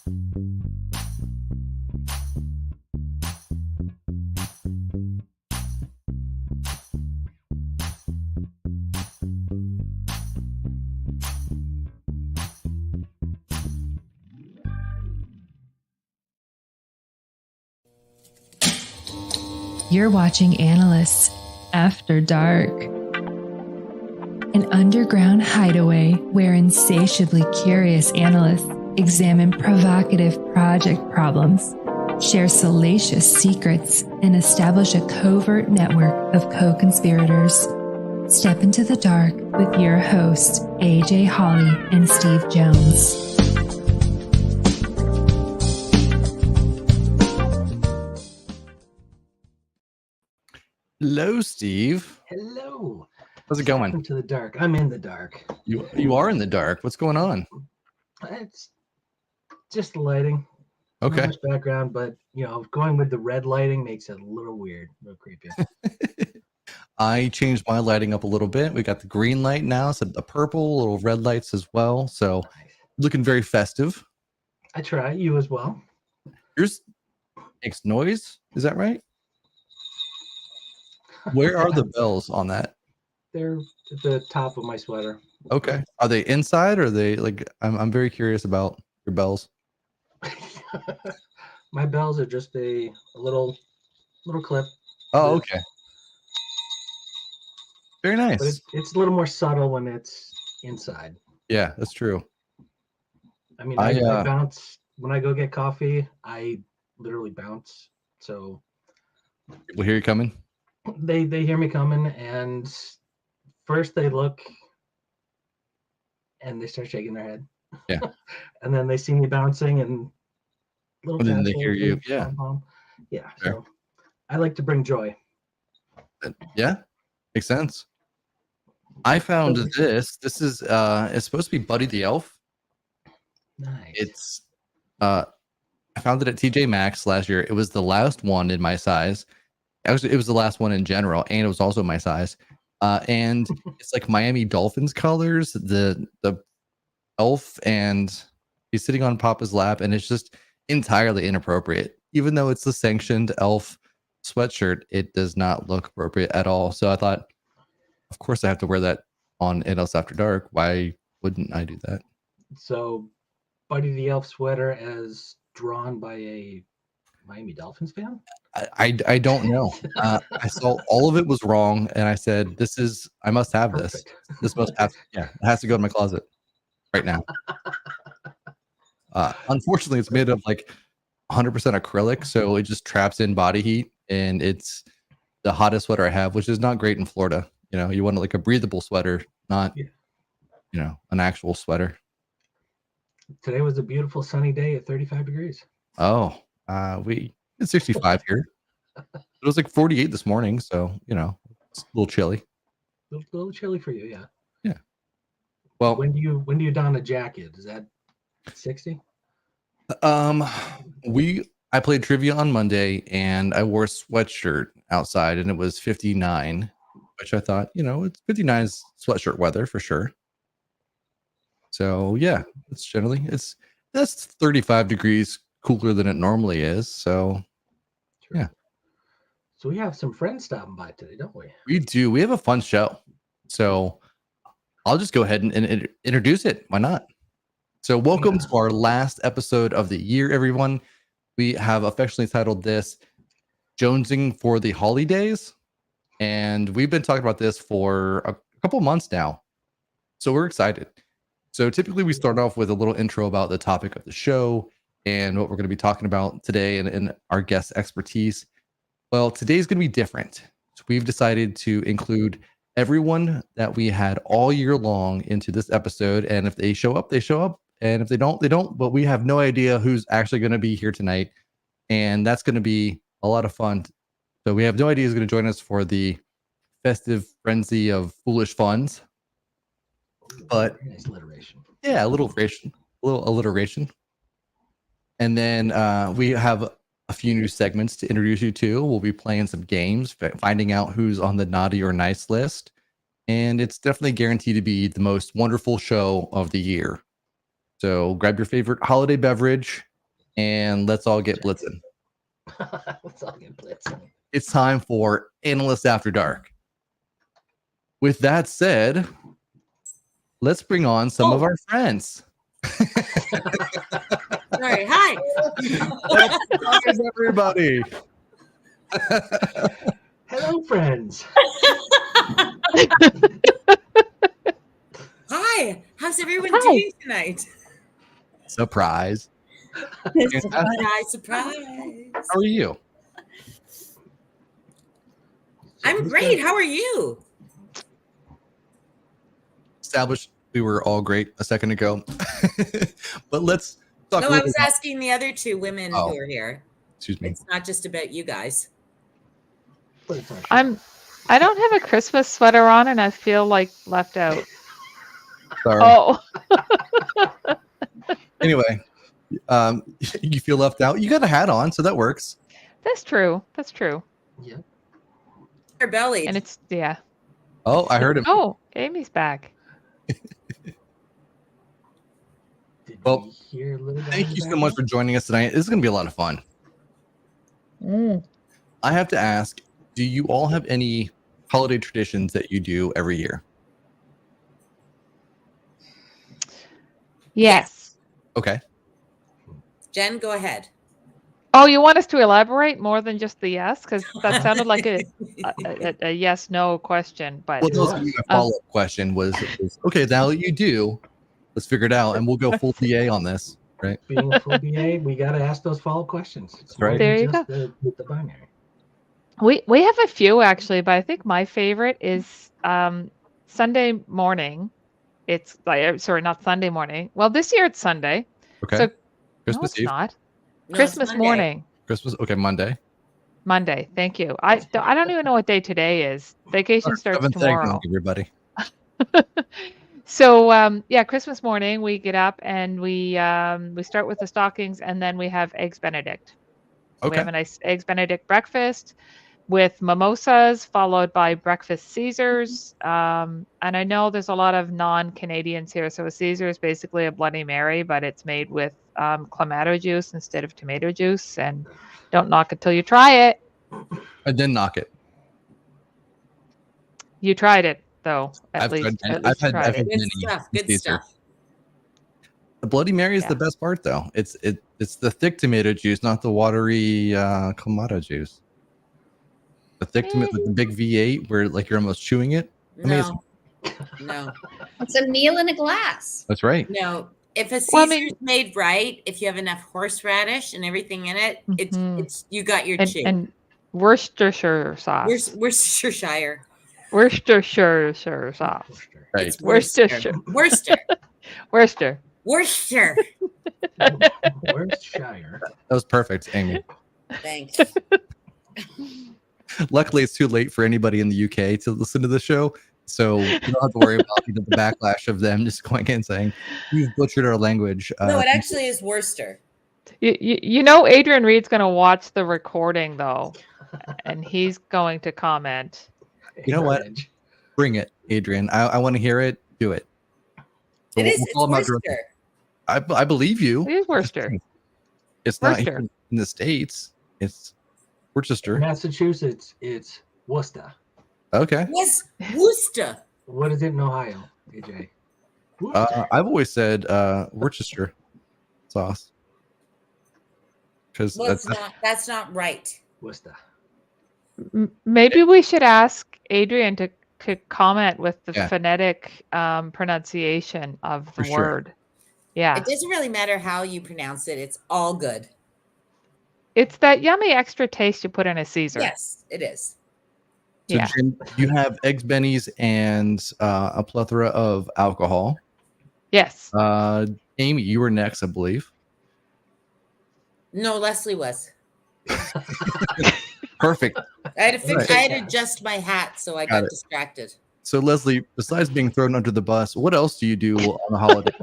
You're watching Analysts After Dark, an underground hideaway where insatiably curious analysts examine provocative project problems, share salacious secrets, and establish a covert network of co-conspirators. Step into the dark with your hosts, AJ Hawley and Steve Jones. Hello, Steve. Hello. How's it going? Into the dark. I'm in the dark. You are in the dark. What's going on? It's just the lighting. Okay. Not much background, but going with the red lighting makes it a little weird, a little creepy. I changed my lighting up a little bit. We got the green light now, so the purple, little red lights as well. So Nice. looking very festive. I try. You as well. Yours makes noise. Is that right? Where are the bells on that? They're at the top of my sweater. Okay. Are they inside or are they like, I'm very curious about your bells. My bells are just a little clip. Oh, okay. Very But nice. it's a little more subtle when it's inside. Yeah, that's true. I mean, I bounce when I go get coffee. I literally bounce. So People hear you coming. they hear me coming, and first they look and they start shaking their head. Yeah. And then they see me bouncing and And then they hear you. Yeah. Yeah. Fair. So I like to bring joy. Yeah. Makes sense. I found this. This is it's supposed to be Buddy the Elf. Nice. It's I found it at TJ Maxx last year. It was the last one in my size. Actually, it was the last one in general, and it was also my size. And it's like Miami Dolphins colors, the elf, and he's sitting on Papa's lap, and it's just entirely inappropriate. Even though it's the sanctioned elf sweatshirt, it does not look appropriate at all. So I thought, of course, I have to wear that on Analysts After Dark. Why wouldn't I do that? So Buddy the Elf sweater as drawn by a Miami Dolphins fan? I don't know. I saw all of it was wrong, and I said, I must have this. Perfect. This must have, it has to go in my closet right now. Unfortunately, it's made of like 100% acrylic, so it just traps in body heat, and it's the hottest sweater I have, which is not great in Florida. You want like a breathable sweater, not an actual sweater. Today was a beautiful sunny day at 35 degrees. Oh, it's 65 here. It was like 48 this morning, so it's a little chilly. A little chilly for you, yeah. Yeah. Well, when do you don a jacket? Is that 60? I played trivia on Monday, and I wore a sweatshirt outside, and it was 59, which I thought, it's 59 is sweatshirt weather for sure. So yeah, that's 35 degrees cooler than it normally is. So True. Yeah. So we have some friends stopping by today, don't we? We do. We have a fun show. So I'll just go ahead and introduce it. Why not? So welcome to our last episode of the year, everyone. We have affectionately titled this Jonesing for the Hawleydays. And we've been talking about this for a couple months now. So we're excited. So typically we start off with a little intro about the topic of the show and what we're going to be talking about today and our guest expertise. Well, today's going to be different. So we've decided to include everyone that we had all year long into this episode. And if they show up, they show up. And if they don't, they don't. But we have no idea who's actually going to be here tonight. And that's going to be a lot of fun. So we have no idea who's going to join us for the festive frenzy of foolish funds. But nice alliteration. Yeah, a little alliteration. And then we have a few new segments to introduce you to. We'll be playing some games, finding out who's on the naughty or nice list. And it's definitely guaranteed to be the most wonderful show of the year. So grab your favorite holiday beverage and let's all get blitzing. Let's all get blitzing. It's time for Analysts After Dark. With that said, let's bring on some of our friends. Sorry. Hi. Hi, everybody. Hello, friends. Hi. How's everyone doing tonight? Surprise. Surprise. How are you? I'm great. How are you? Established we were all great a second ago. But let's talk. No, I was asking the other two women who are here. Excuse me. It's not just about you guys. I don't have a Christmas sweater on and I feel like left out. Sorry. Oh. Anyway, you feel left out. You got a hat on, so that works. That's true. Yeah. Her belly. And it's Oh, I heard him. Oh, Amy's back. Well, thank you so much for joining us tonight. This is going to be a lot of fun. I have to ask, do you all have any holiday traditions that you do every year? Yes. Okay. Jen, go ahead. Oh, you want us to elaborate more than just the yes? Because that sounded like a yes/no question. But well, my follow-up question was, okay, now that you do, let's figure it out, and we'll go full BA on this, right? Being a full BA, we got to ask those follow-up questions. It's right. There you go. With the binary. We have a few actually, but I think my favorite is Sunday morning. It's sorry, not Sunday morning. Well, this year it's Sunday. Okay. So Christmas no, it's Eve. not. No, Christmas it's morning. Christmas. Okay, Monday. Monday. Thank you. I don't even know what day today is. Vacation starts tomorrow. Everybody. So Christmas morning we get up and we start with the stockings and then we have eggs Benedict. So we have a nice eggs Benedict breakfast with mimosas followed by breakfast Caesars. And I know there's a lot of non-Canadians here. So a Caesar is basically a Bloody Mary, but it's made with clamato juice instead of tomato juice. And don't knock it till you try it. I didn't knock it. You tried it though. I've I've had Good stuff. Good stuff. The Bloody Mary is the best part, though. It's the thick tomato juice, not the watery clamato juice. The thick tomato, the big V8, where like you're almost chewing it. Amazing. No. It's a meal in a glass. That's right. No. If a Caesar's made right, if you have enough horseradish and everything in it, it's you got your chew. And Worcestershire sauce. Worcestershire. Worcestershire sauce. Right. It's Worcestershire. Worcester. Worcester. Worcester. Worcestershire. That was perfect, Amy. Thanks. Luckily, it's too late for anybody in the UK to listen to the show, so you don't have to worry about the backlash of them just going in and saying, "You've butchered our language." No, it actually is Worcester. You know, Adrian Reed's going to watch the recording though, and he's going to comment. You know what? Bring it, Adrian. I want to hear it. Do it. It is. It's Worcester. I believe you. It is Worcester. It's not here in the States. It's Worcester. Massachusetts, it's Worcester. Okay. Yes, Worcester. What is it in Ohio, AJ? I've always said Worcester sauce. Because that's not right. Worcester. Maybe we should ask Adrian to comment with the phonetic pronunciation of the word. Yeah. It doesn't really matter how you pronounce it. It's all good. It's that yummy extra taste you put in a Caesar. Yes, it is. So Jim, you have eggs bennies and a plethora of alcohol. Yes. Amy, you were next, I believe. No, Leslie was. Perfect. I had to adjust my hat, so I got distracted. So Leslie, besides being thrown under the bus, what else do you do on the holidays?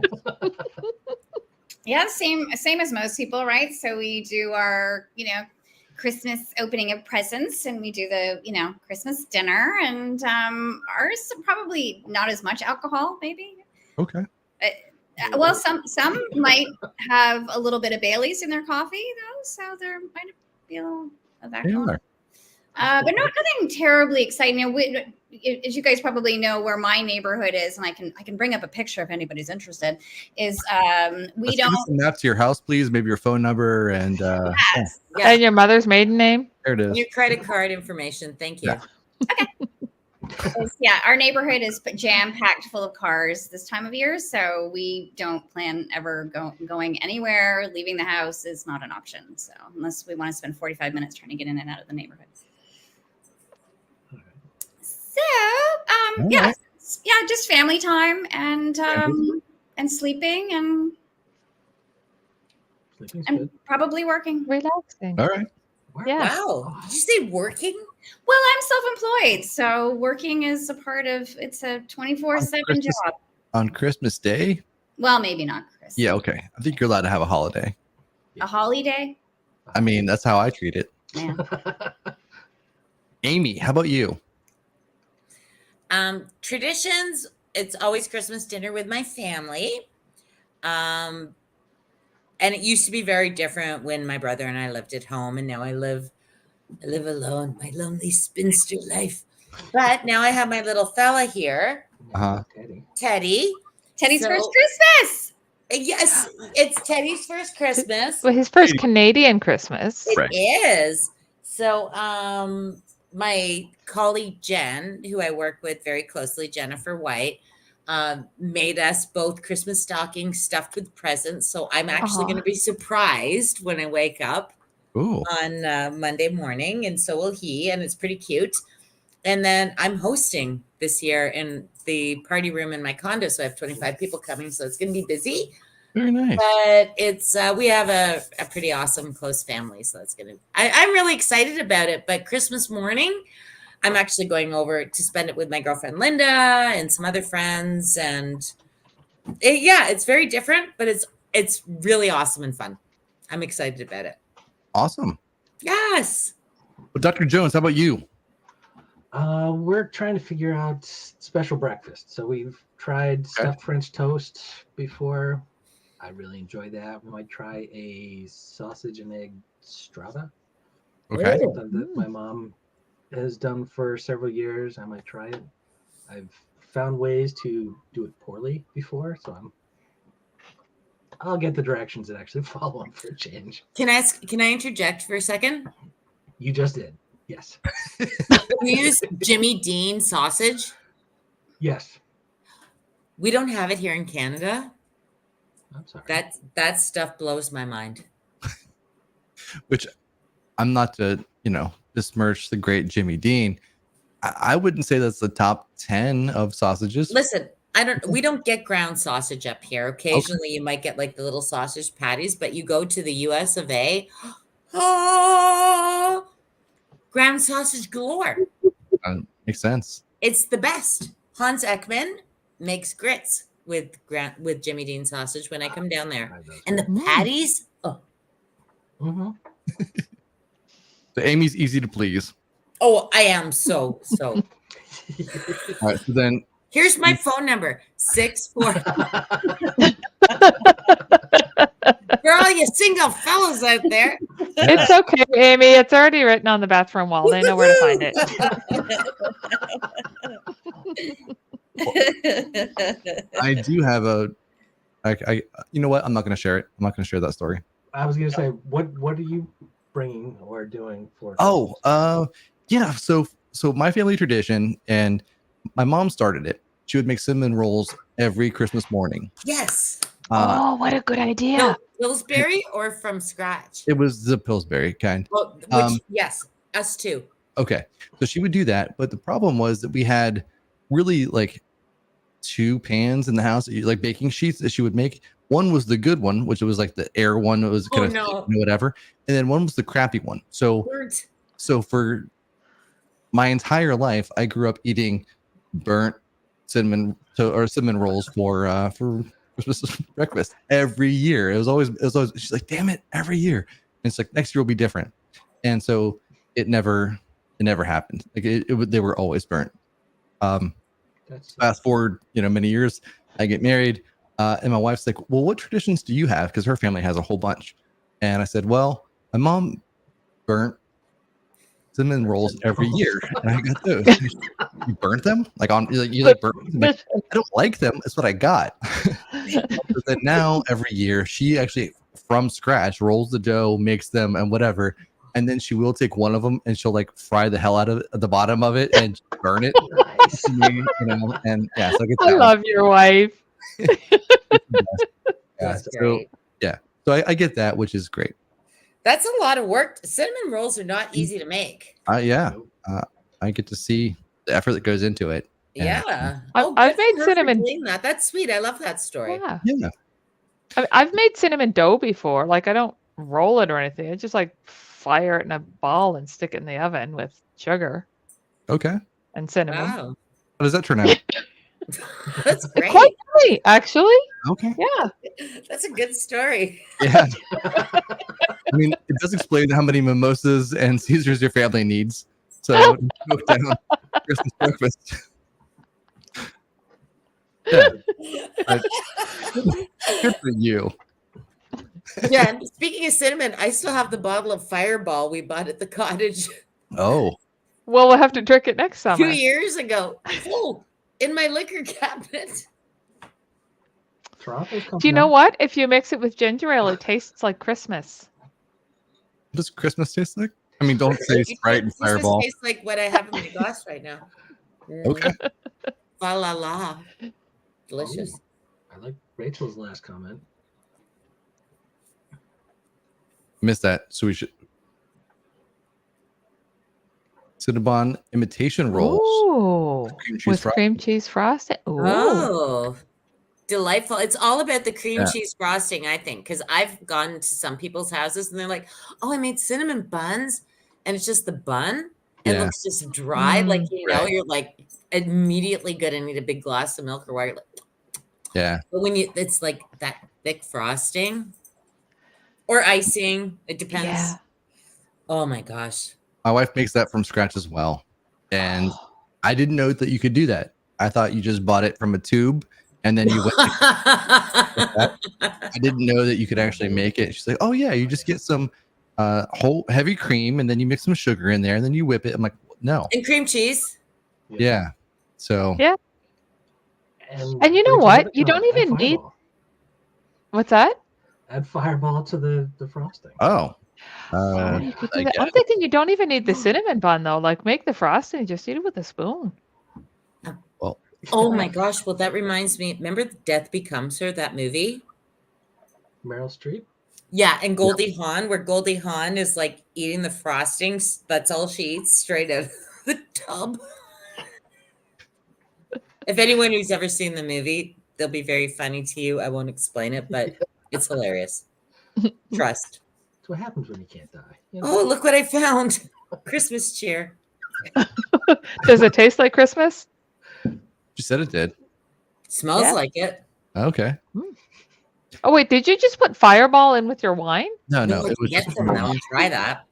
Yeah, same as most people, right? So we do our, Christmas opening of presents, and we do the, Christmas dinner, and ours probably not as much alcohol, maybe. Okay. Well, some might have a little bit of Bailey's in their coffee, though, so there might be a little of that going on. But nothing terribly exciting. As you guys probably know, where my neighborhood is, and I can bring up a picture if anybody's interested. Is we don't. Give us a map to your house, please. Maybe your phone number and Yes. Yeah. And your mother's maiden name. There it is. Your credit card information. Thank you. Yeah. Okay. Yeah, our neighborhood is jam packed full of cars this time of year, so we don't plan ever going anywhere. Leaving the house is not an option. So unless we want to spend 45 minutes trying to get in and out of the neighborhood. So yeah, just family time and sleeping and probably working, relaxing. All right. Yeah. Wow. Did you say working? Well, I'm self-employed, so working is a part of it's a 24/7 job. On Christmas Day? Well, maybe not Christmas. Yeah, okay. I think you're allowed to have a holiday. A holiday? I mean, that's how I treat it. Yeah. Amy, how about you? Traditions, it's always Christmas dinner with my family. And it used to be very different when my brother and I lived at home, and now I live alone, my lonely spinster life. But now I have my little fella here, Teddy. Teddy's first Christmas. Yes, it's Teddy's first Christmas. Well, his first Canadian Christmas. It is. So, my colleague Jen, who I work with very closely, Jennifer White, made us both Christmas stockings stuffed with presents. So I'm actually going to be surprised when I wake up on Monday morning, and so will he, and it's pretty cute. And then I'm hosting this year in the party room in my condo, so I have 25 people coming, so it's going to be busy. Very nice. But it's we have a pretty awesome close family, so it's gonna. I'm really excited about it. But Christmas morning, I'm actually going over to spend it with my girlfriend Linda and some other friends, and it's very different, but it's really awesome and fun. I'm excited about it. Awesome. Yes. Well, Dr. Jones, how about you? We're trying to figure out special breakfast. So we've tried stuffed French toast before. I really enjoy that. We might try a sausage and egg strata. Okay. Something that my mom has done for several years. I might try it. I've found ways to do it poorly before, so I'll get the directions that actually follow them for a change. Can I interject for a second? You just did. Yes. We use Jimmy Dean sausage. Yes. We don't have it here in Canada. I'm sorry. That stuff blows my mind. Which I'm not to, besmirch the great Jimmy Dean. I wouldn't say that's the top 10 of sausages. Listen, we don't get ground sausage up here. Occasionally you might get like the little sausage patties, but you go to the US of A, ground sausage galore. Makes sense. It's the best. Hans Ekman makes grits with Jimmy Dean sausage when I come down there. And the patties. Oh. Mm-hmm. So Amy's easy to please. Oh, I am so. All right, so then here's my phone number, 64. For all you single fellows out there. It's okay, Amy. It's already written on the bathroom wall. They know where to find it. I do have you know what? I'm not going to share it. I'm not going to share that story. I was going to say, what are you bringing or doing for? Yeah. So my family tradition, and my mom started it. She would make cinnamon rolls every Christmas morning. Yes. What a good idea. Pillsbury or from scratch? It was the Pillsbury kind. Well, yes, us too. Okay. So she would do that. But the problem was that we had really like 2 pans in the house, like baking sheets that she would make. One was the good one, which was like the air one. It was kind of whatever. And then one was the crappy one. So for my entire life, I grew up eating burnt cinnamon rolls for Christmas breakfast every year. It was always she's like, damn it, every year. And it's like, next year will be different. And so it never happened. Like they were always burnt. Fast forward, many years, I get married. And my wife's like, well, what traditions do you have? Because her family has a whole bunch. And I said, well, my mom burnt cinnamon rolls every year, and I got those. You burnt them? Like you like burnt them? Like, I don't like them. That's what I got. But then now every year she actually from scratch rolls the dough, makes them, and whatever. And then she will take one of them and she'll like fry the hell out of it, the bottom of it and burn it. Nice. And yeah, so I love your wife. That's so great. yeah, so I get that, which is great. That's a lot of work. Cinnamon rolls are not easy to make. I get to see the effort that goes into it. Yeah. I've made cinnamon. That. That's sweet. I love that story. Yeah. I've made cinnamon dough before. Like I don't roll it or anything. I just like fire it in a ball and stick it in the oven with sugar. Okay. And cinnamon. Wow. How does that turn out? That's great. Quite yummy, actually. Okay. Yeah. That's a good story. Yeah. I mean, it does explain how many mimosas and Caesars your family needs. So cook down Christmas breakfast. Yeah. Good for you. Yeah. And speaking of cinnamon, I still have the bottle of Fireball we bought at the cottage. Oh. Well, we'll have to drink it next summer. 2 years ago. Oh, in my liquor cabinet. Do you know what? If you mix it with ginger ale, it tastes like Christmas. What does Christmas taste like? I mean, don't say Sprite and Fireball. It tastes like what I have in my glass right now. Okay. La la la. Delicious. Oh, I like Rachel's last comment. Missed that. So we should. Cinnabon imitation rolls. Ooh, with cream cheese frosting. Ooh. Oh, delightful. It's all about the cream cheese frosting, I think, because I've gone to some people's houses and they're like, oh, I made cinnamon buns. And it's just the bun. And it looks just dry. Like, you're like immediately going to need a big glass of milk or water. Yeah. But when it's like that thick frosting or icing, it depends. Yeah. Oh my gosh. My wife makes that from scratch as well. And I didn't know that you could do that. I thought you just bought it from a tube and then you went. I didn't know that you could actually make it. She's like, oh, yeah, you just get some whole heavy cream and then you mix some sugar in there and then you whip it. I'm like, no. And cream cheese. Yeah. So. Yeah. And you know what? You don't even need. What's that? Add Fireball to the frosting. Oh. I'm thinking you don't even need the cinnamon bun though. Like make the frosting, just eat it with a spoon. Well. Oh my gosh! Well, that reminds me. Remember Death Becomes Her? That movie. Meryl Streep. Yeah, and Goldie Hawn, where Goldie Hawn is like eating the frostings. That's all she eats, straight out of the tub. If anyone who's ever seen the movie, they'll be very funny to you. I won't explain it, but it's hilarious. Trust. That's what happens when you can't die. You know? Oh, look what I found. Christmas cheer. Does it taste like Christmas? She said it did. Smells like it. Okay. Oh, wait. Did you just put Fireball in with your wine? No. It was just try that.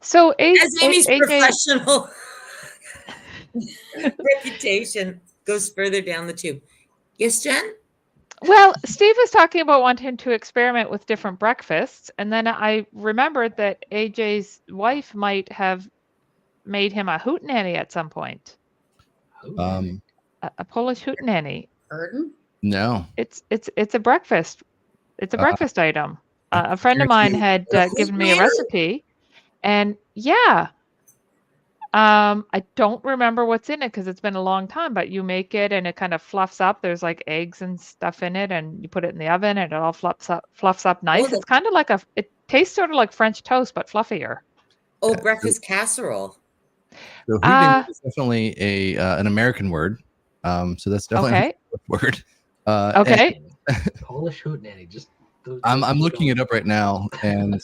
So, as Amy's professional reputation goes further down the tube. Yes, Jen? Well, Steve was talking about wanting to experiment with different breakfasts. And then I remembered that AJ's wife might have made him a hootenanny at some point. A Polish hootenanny. No. It's a breakfast. It's a breakfast item. A friend of mine had given me a recipe. And I don't remember what's in it because it's been a long time, but you make it and it kind of fluffs up. There's like eggs and stuff in it and you put it in the oven and it all fluffs up nice. It's kind of like it tastes sort of like French toast, but fluffier. Oh, breakfast casserole. So hootenanny is definitely an American word. So that's definitely a word. Okay. Polish hootenanny. I'm looking it up right now and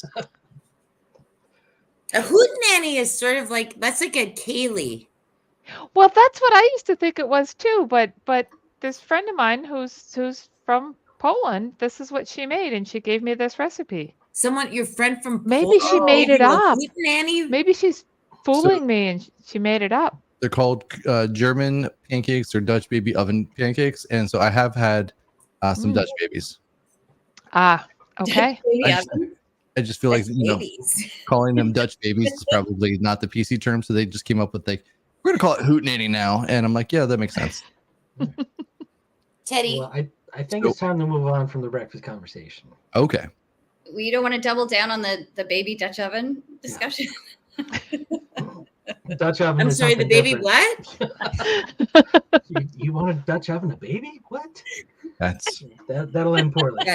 a hootenanny is sort of like that's like a Kaylee. Well, that's what I used to think it was too. But this friend of mine who's from Poland, this is what she made, and she gave me this recipe. Your friend from maybe she made it up. Hootenanny? Maybe she's fooling me, and she made it up. They're called German pancakes or Dutch baby oven pancakes, and so I have had some Dutch babies. Ah, okay. I just feel like babies. calling them Dutch babies is probably not the PC term, so they just came up with like, we're gonna call it hootenanny now, and I'm like, yeah, that makes sense. Teddy. Well, I think it's time to move on from the breakfast conversation. Okay. You don't want to double down on the baby Dutch oven discussion? Dutch oven. I'm is sorry, the something baby different. what? You want a Dutch oven a baby? What? That'll end poorly.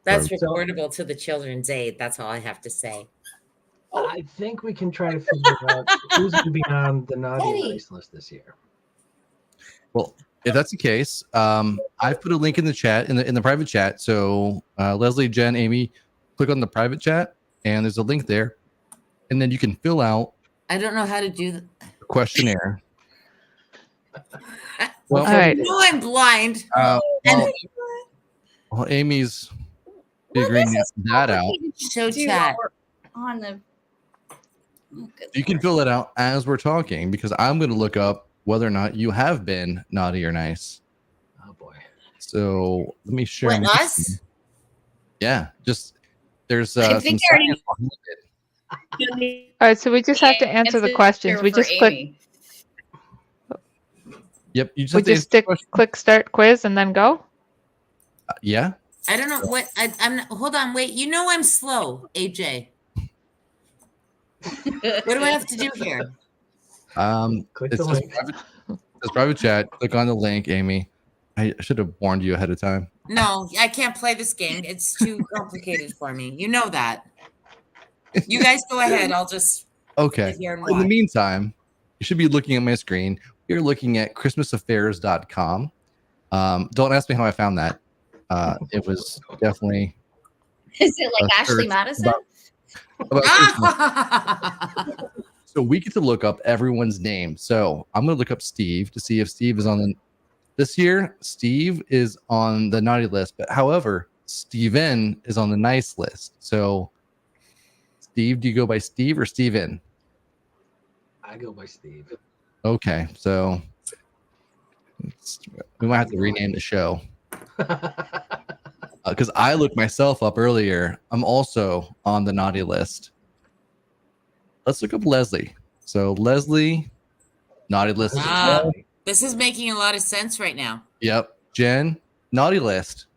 That's reportable to the Children's Aid. That's all I have to say. I think we can try to figure out who's going to be on the naughty and nice list this year. Well, if that's the case, I've put a link in the chat, in the private chat. So Leslie, Jen, Amy, click on the private chat, and there's a link there, and then you can fill out. I don't know how to do the questionnaire. Well, all right. No, I'm blind. Well, Amy's figuring that out. Show chat on the. You can fill it out as we're talking, because I'm going to look up whether or not you have been naughty or nice. Oh boy! So let me share. What, us? Yeah, just there's I think some already. All right, so we just have to answer the questions. We just click. Yep, you just we just click start quiz and then go. Yeah. I don't know what I'm. Hold on, wait. You know I'm slow, AJ. What do I have to do here? Click the link. It's private chat. Click on the link, Amy. I should have warned you ahead of time. No, I can't play this game. It's too complicated for me. You know that. You guys go ahead. I'll just okay. In the meantime, you should be looking at my screen. You're looking at christmasaffairs.com. Don't ask me how I found that. It was definitely. Is it like Ashley Madison? So we get to look up everyone's name. So I'm going to look up Steve to see if Steve is on this year. Steve is on the naughty list, but however, Steven is on the nice list. So Steve, do you go by Steve or Steven? I go by Steve. Okay, so we might have to rename the show. Because I looked myself up earlier. I'm also on the naughty list. Let's look up Leslie. So Leslie, naughty list. This is making a lot of sense right now. Yep. Jen, naughty list.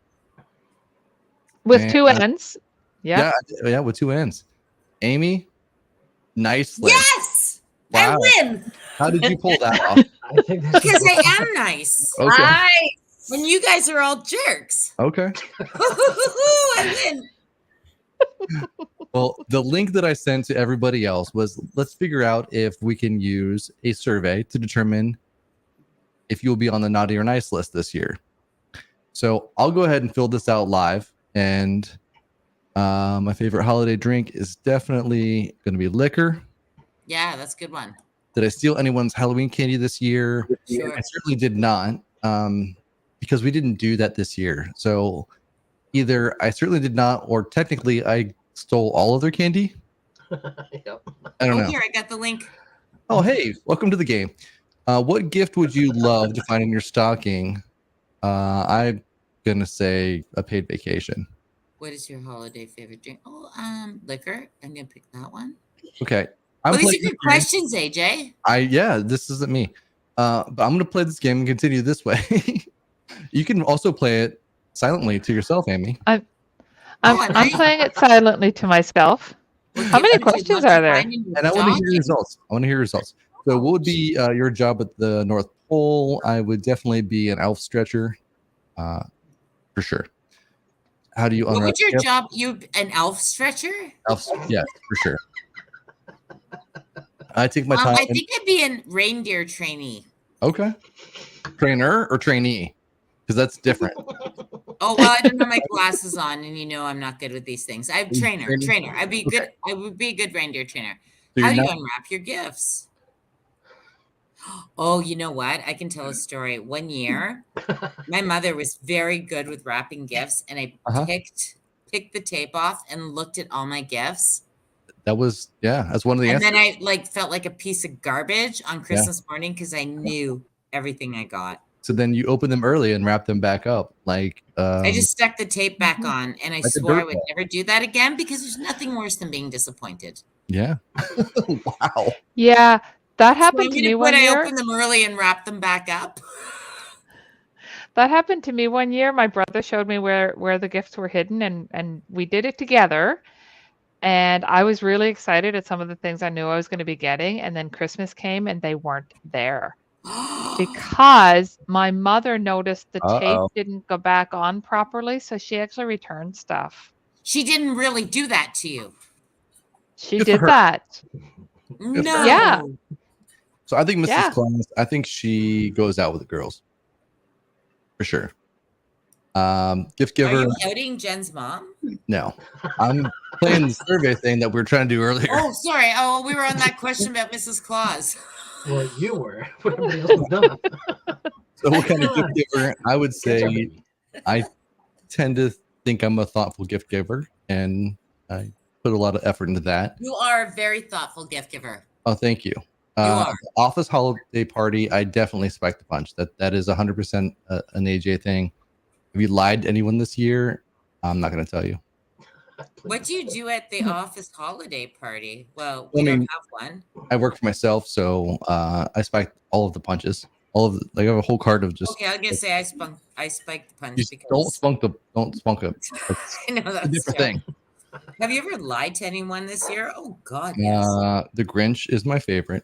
With two N's. Yeah, with two N's. Amy, nice list. Yes! Wow. I win. How did you pull that off? I think because I am nice. Okay. Nice. And you guys are all jerks. Okay. I win. Well, the link that I sent to everybody else was, let's figure out if we can use a survey to determine if you'll be on the naughty or nice list this year. So I'll go ahead and fill this out live. And my favorite holiday drink is definitely going to be liquor. Yeah, that's a good one. Did I steal anyone's Halloween candy this year? Sure. I certainly did not, because we didn't do that this year. So either I certainly did not, or technically I stole all of their candy. Yep. I don't know. Here, I got the link. Oh, hey, welcome to the game. What gift would you love to find in your stocking? I'm going to say a paid vacation. What is your holiday favorite drink? Oh, liquor. I'm going to pick that one. Okay. These are good questions, AJ. This isn't me. But I'm going to play this game and continue this way. You can also play it silently to yourself, Amy. I'm playing it silently to myself. How many questions are there? And I want to hear results. So what would be your job at the North Pole? I would definitely be an elf stretcher, for sure. How do you unwrap? What would your job? You an elf stretcher? Yes, for sure. I take my time. I think I'd be a reindeer trainee. Okay. Trainer or trainee? Because that's different. Oh, well, I don't have my glasses on, and you know I'm not good with these things. I'm trainer. I'd be good. I would be a good reindeer trainer. So how do you unwrap your gifts? Oh, you know what? I can tell a story. One year, my mother was very good with wrapping gifts, and I picked the tape off and looked at all my gifts. that's one of the And answers. then I like felt like a piece of garbage on Christmas morning because I knew everything I got. So then you open them early and wrap them back up. Like I just stuck the tape back on, and I like a swore I dirt would ball. never do that again because there's nothing worse than being disappointed. Yeah. Wow. Yeah, that So happened I'm to gonna me put one I year. open them early and wrap them back up. That happened to me one year. My brother showed me where the gifts were hidden, and we did it together. And I was really excited at some of the things I knew I was going to be getting. And then Christmas came and they weren't there because my mother noticed the tape didn't go back on properly. So she actually returned stuff. She didn't really do that to you. She Good for did her. that. Good for No. her. Yeah. So I think Mrs. Yeah. Claus, I think she goes out with the girls. For sure. Gift Are giver. you outing Jen's mom? No. I'm playing the survey thing that we were trying to do earlier. Oh, sorry. Oh, we were on that question about Mrs. Claus. Well, you were. Everybody else was done. So what kind of gift giver? I would Catch up, say baby. I tend to think I'm a thoughtful gift giver, and I put a lot of effort into that. You are a very thoughtful gift giver. Oh, thank you. are. Office holiday party, I definitely spiked the punch. That is 100% an AJ thing. Have you lied to anyone this year? I'm not going to tell you. What do you do at the office holiday party? Well, I we mean, don't have one. I work for myself, so I spiked all of the punches. I have a whole card of just. Okay, I was gonna say I spiked the punch Just because don't spunk it. I know that's a different thing. Have you ever lied to anyone this year? Oh God, yes. The Grinch is my favorite.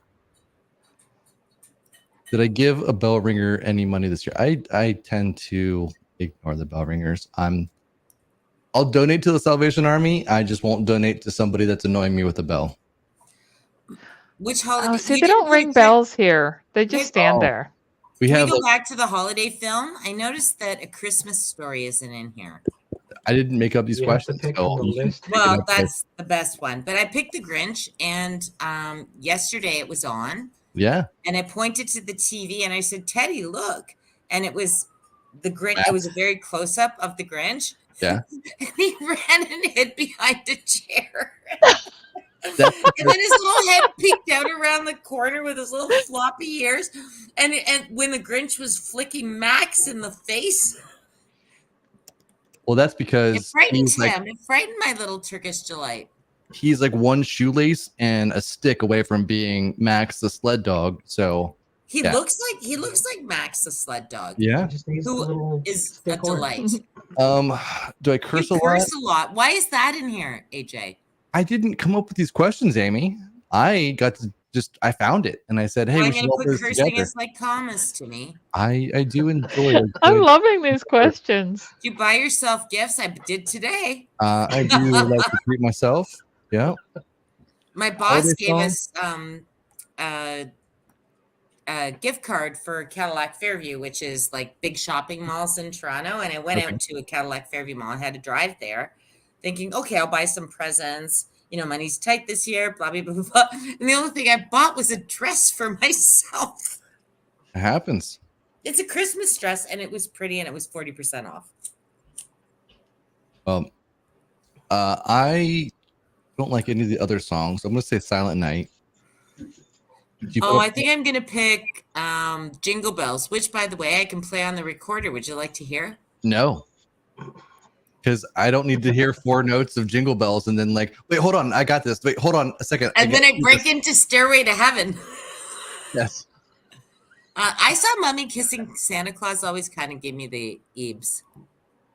Did I give a bell ringer any money this year? I tend to ignore the bell ringers. I'll donate to the Salvation Army. I just won't donate to somebody that's annoying me with a bell. Which holiday? Oh, see, they don't ring bells here. They just stand there. Can we go back to the holiday film? I noticed that A Christmas Story isn't in here. I didn't make up these questions. Well, that's the best one. But I picked The Grinch, and yesterday it was on. Yeah. And I pointed to the TV and I said, "Teddy, look!" And it was the Grinch. It was a very close up of the Grinch. Yeah. And he ran and hid behind a chair. And then his little head peeked out around the corner with his little floppy ears. And when the Grinch was flicking Max in the face. Well, that's because it frightened him. It frightened my little Turkish delight. He's like one shoelace and a stick away from being Max the sled dog. So he looks like Max the sled dog. Yeah. Who is a delight. Do I curse a lot? Curse a lot. Why is that in here, AJ? I didn't come up with these questions, Amy. I got to I found it and I said, "Hey, I'm we should gonna all put put this cursing together." as like commas to me. I do enjoy it. I'm loving these questions. Do you buy yourself gifts? I did today. I do like to treat myself. Yeah. My boss gave us a gift card for Cadillac Fairview, which is like big shopping malls in Toronto. And I went out to a Cadillac Fairview mall. I had to drive there thinking, okay, I'll buy some presents. You know, money's tight this year, blah, blah, blah, blah, blah. And the only thing I bought was a dress for myself. It happens. It's a Christmas dress, and it was pretty, and it was 40% off. I don't like any of the other songs. I'm going to say Silent Night. I think I'm going to pick Jingle Bells, which, by the way, I can play on the recorder. Would you like to hear? No. Because I don't need to hear 4 notes of Jingle Bells and then like, wait, hold on. I got this. Wait, hold on a second. And then I break into Stairway to Heaven. Yes. I saw Mommy Kissing Santa Claus always kind of gave me the eebs.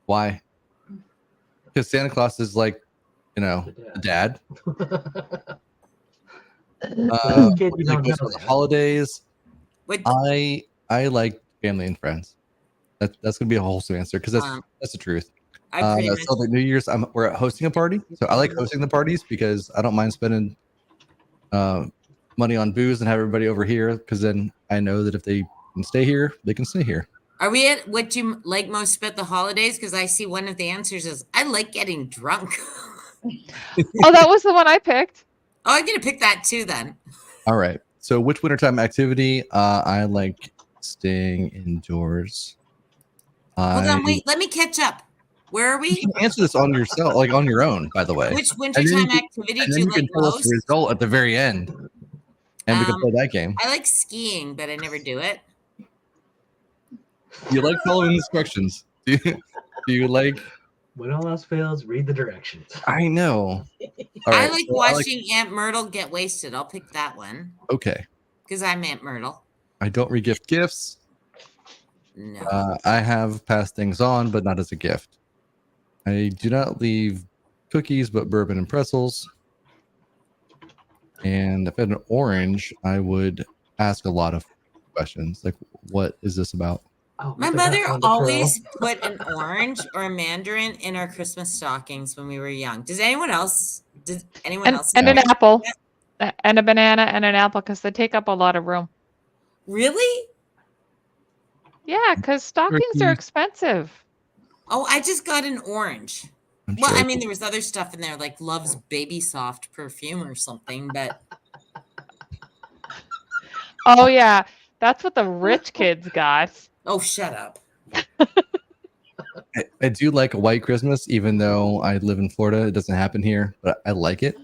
Why? Because Santa Claus is like, you know, the dad. Holidays. I like family and friends. That's gonna be a wholesome answer because that's the truth. So the New Year's, we're hosting a party, so I like hosting the parties because I don't mind spending money on booze and have everybody over here because then I know that if they can stay here, they can stay here. Are we at what you like most about the holidays? Because I see one of the answers is I like getting drunk. Oh, that was the one I picked. Oh, I'm gonna pick that too then. All right. So which wintertime activity? I like staying indoors. Hold on, wait. Let me catch up. Where are You we? can answer this on yourself, like on your own, by the way. Which And then wintertime you activity And do then you you can like tell us most? the result at the very end. And we can play that game. I like skiing, but I never do it. You like following instructions. Do you like... When all else fails, read the directions. I know. All I right, like so watching Aunt Myrtle get wasted. I'll pick that one. Okay. Because I'm Aunt Myrtle. I don't regift gifts. No. I have passed things on, but not as a gift. I do not leave cookies, but bourbon and pretzels. And if I had an orange, I would ask a lot of questions. Like, what is this about? Oh, My mother always put an orange or a mandarin in our Christmas stockings when we were young. Does anyone else? And an apple, and a banana, and an apple, because they take up a lot of room. Really? Yeah, because stockings are expensive. Oh, I just got an orange. Well, I mean, there was other stuff in there, like Love's Baby Soft perfume or something, but... Oh, yeah. That's what the rich kids got. Oh, shut up. I do like a white Christmas, even though I live in Florida. It doesn't happen here, but I like it.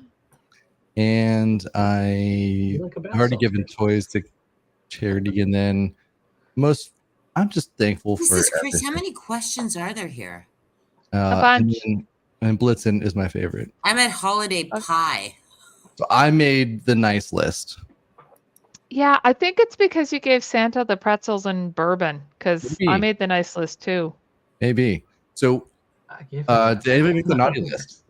And I've already given toys to charity, and then I'm just thankful for Chris, everything. how many questions are there here? A bunch. And Blitzen is my favorite. I'm at holiday pie. So I made the nice list. Yeah, I think it's because you gave Santa the pretzels and bourbon, because I made the nice list too. Maybe. So, did anybody make the naughty list?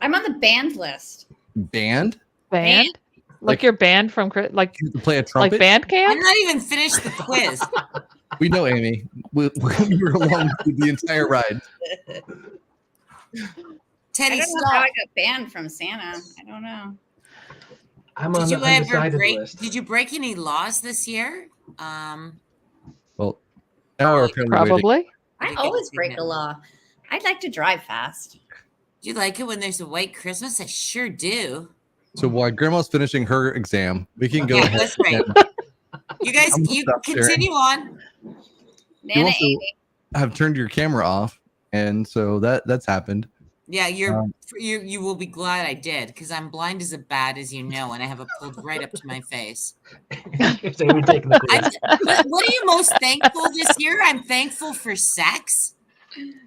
I'm on the banned list. Banned? Banned? Like you're banned from like you play a trumpet? Like band camp? I'm not even finished the quiz. We know, Amy. We were along with the entire ride. Teddy, I don't know stop. how I got banned from Santa. I don't know. I'm on the undecided list. Did you break any laws this year? Well, now we're probably. I always break a law. I'd like to drive fast. Do you like it when there's a white Christmas? I sure do. So while Grandma's finishing her exam, we can go ahead. That's right. You guys, you continue on. You also have turned your camera off, and so that's happened. Yeah, you will be glad I did, because I'm blind as a bat, as you know, and I have it pulled right up to my face. What are you most thankful this year? I'm thankful for sex.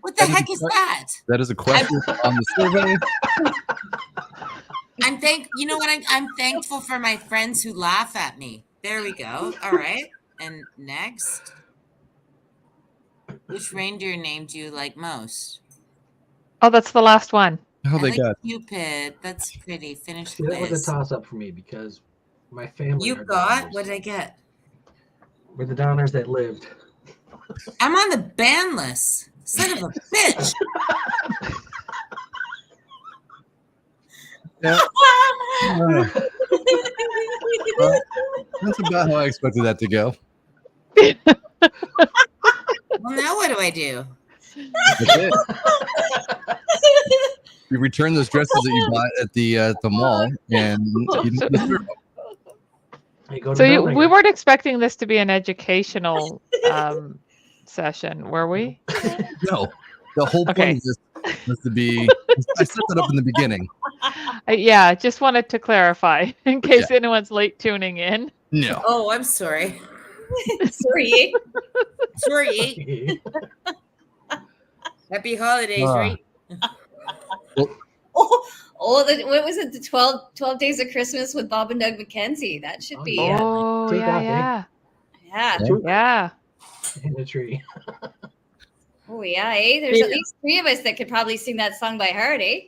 What the heck is that? That is a question on the survey. You know what? I'm thankful for my friends who laugh at me. There we go. All right. And next, which reindeer name do you like most? Oh, that's the last one. Oh, they got Cupid. That's pretty. Finished That was quiz. a toss up for me because my family. You got? What did I get? We're the Downers that lived. I'm on the ban list. Son of a bitch. Yeah. Well, that's about how I expected that to go. Well, now what do I do? That's it. You return those dresses that you bought at the mall, and we weren't expecting this to be an educational session, were we? No, the whole point of this was to be. I set that up in the beginning. Yeah, just wanted to clarify in case anyone's late tuning in. No. Oh, I'm sorry. Sorry. Sorry. Happy holidays, right? What was it? The 12 Days of Christmas with Bob and Doug McKenzie. That should be. Oh, yeah. In the tree. Oh, yeah. There's at least 3 of us that could probably sing that song by heart, eh?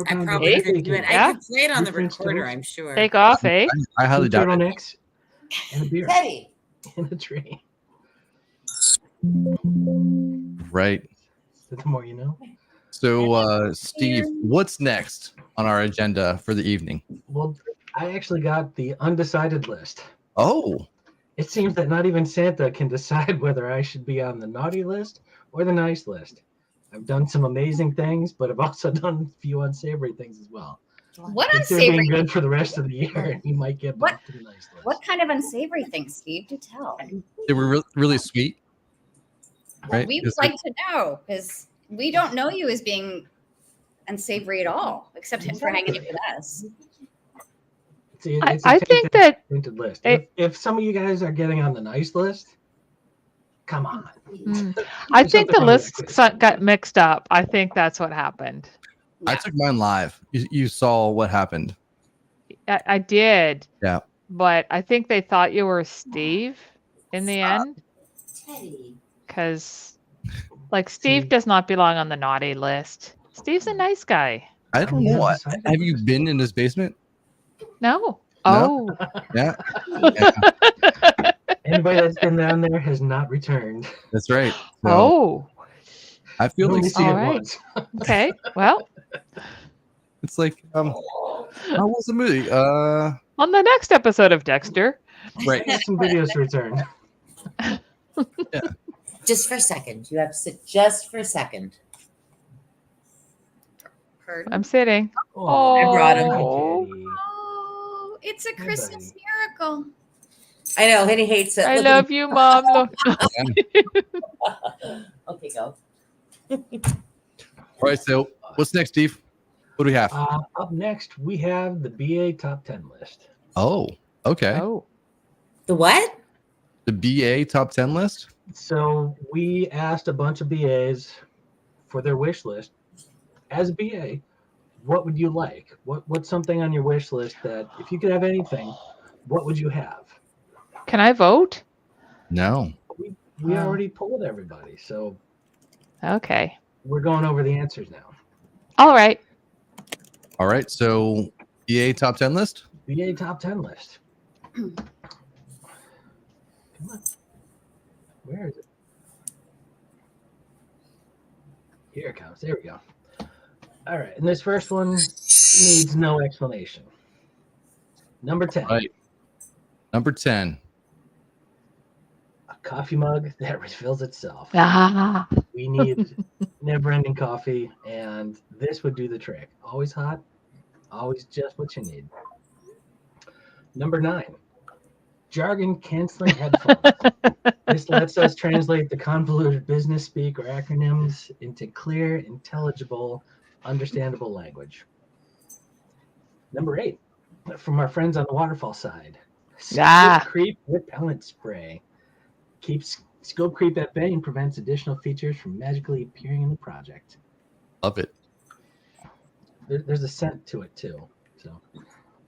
I probably could do it. I could play it on the recorder, I'm sure. Take off, eh? I highly doubt it. And a beer. Teddy. In the tree. Right. The more you know. So, Steve, what's next on our agenda for the evening? Well, I actually got the undecided list. Oh. It seems that not even Santa can decide whether I should be on the naughty list or the nice list. I've done some amazing things, but I've also done a few unsavory things as well. What unsavory? unsavory? Being good for the rest of the year, and you might get back to the nice list. What kind of unsavory things, Steve? Do tell. They were really sweet, right? We would like to know, because we don't know you as being unsavory at all, except for hanging out with us. It's I think that tainted list. If some of you guys are getting on the nice list, come on. I think the lists got mixed up. I think that's what happened. I took mine live. You saw what happened. I did. Yeah. But I think they thought you were Steve in the end. Because, like, Steve does not belong on the naughty list. Steve's a nice guy. I don't know. Have you been in his basement? No. No? Oh. Yeah. Anybody that's been down there has not returned. That's right. So, Oh. I feel like see it once. Okay. Well, it's like how was the movie? On the next episode of Dexter. Right. Some videos to return. Yeah. Just for a second. You have to sit just for a second. I'm sitting. Oh, I brought him. Oh, it's a Christmas miracle. I know, and he hates it. I love you, Mom. Look. Okay, go. All right. So, what's next, Steve? What do we have? Up next, we have the BA top 10 list. Oh, okay. Oh. The what? The BA top 10 list? So we asked a bunch of BAs for their wish list. As a BA, what would you like? What's something on your wish list that if you could have anything, what would you have? Can I vote? No. We already polled everybody, so Okay. we're going over the answers now. All right. All right. So, BA top 10 list? BA top 10 list. Come on. Where is it? Here it comes. There we go. All right. And this first one needs no explanation. Number 10. Right. Number 10. A coffee mug that refills itself. Ah. We need never-ending coffee, and this would do the trick. Always hot, always just what you need. Number 9. Jargon-canceling headphones. This lets us translate the convoluted business speak or acronyms into clear, intelligible, understandable language. Number 8, from our friends on the waterfall side. Scope creep repellent spray. Keeps scope creep at bay and prevents additional features from magically appearing in the project. Love it. There's a scent to it too, so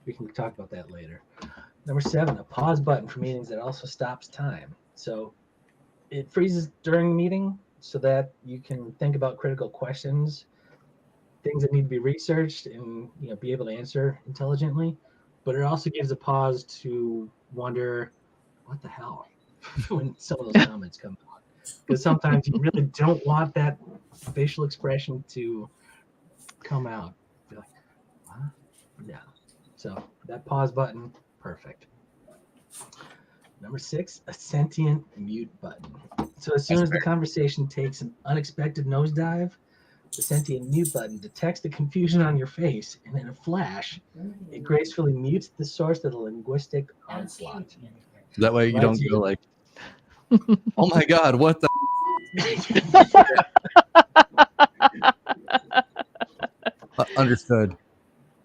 we can talk about that later. Number 7, a pause button for meetings that also stops time. So it freezes during meeting so that you can think about critical questions, things that need to be researched and be able to answer intelligently. But it also gives a pause to wonder, what the hell, when some of those comments come out. Because sometimes you really don't want that facial expression to come out. You're like, huh? Yeah. So that pause button, perfect. Number 6, a sentient mute button. So as soon as the conversation takes an unexpected nosedive, the sentient mute button detects the confusion on your face, and in a flash, it gracefully mutes the source of the linguistic onslaught. That way you don't go like, oh my God, what the? Understood.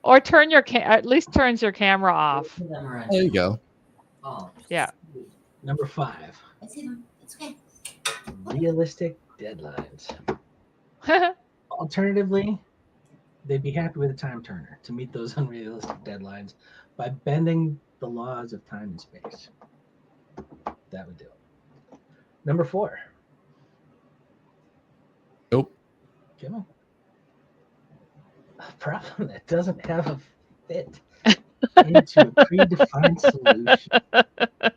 Or at least turns your camera off. There you go. Yeah. Number 5. It's okay. Realistic deadlines. Alternatively, they'd be happy with a time turner to meet those unrealistic deadlines by bending the laws of time and space. That would do it. Number 4. Nope. Come on. A problem that doesn't have a fit into a predefined solution.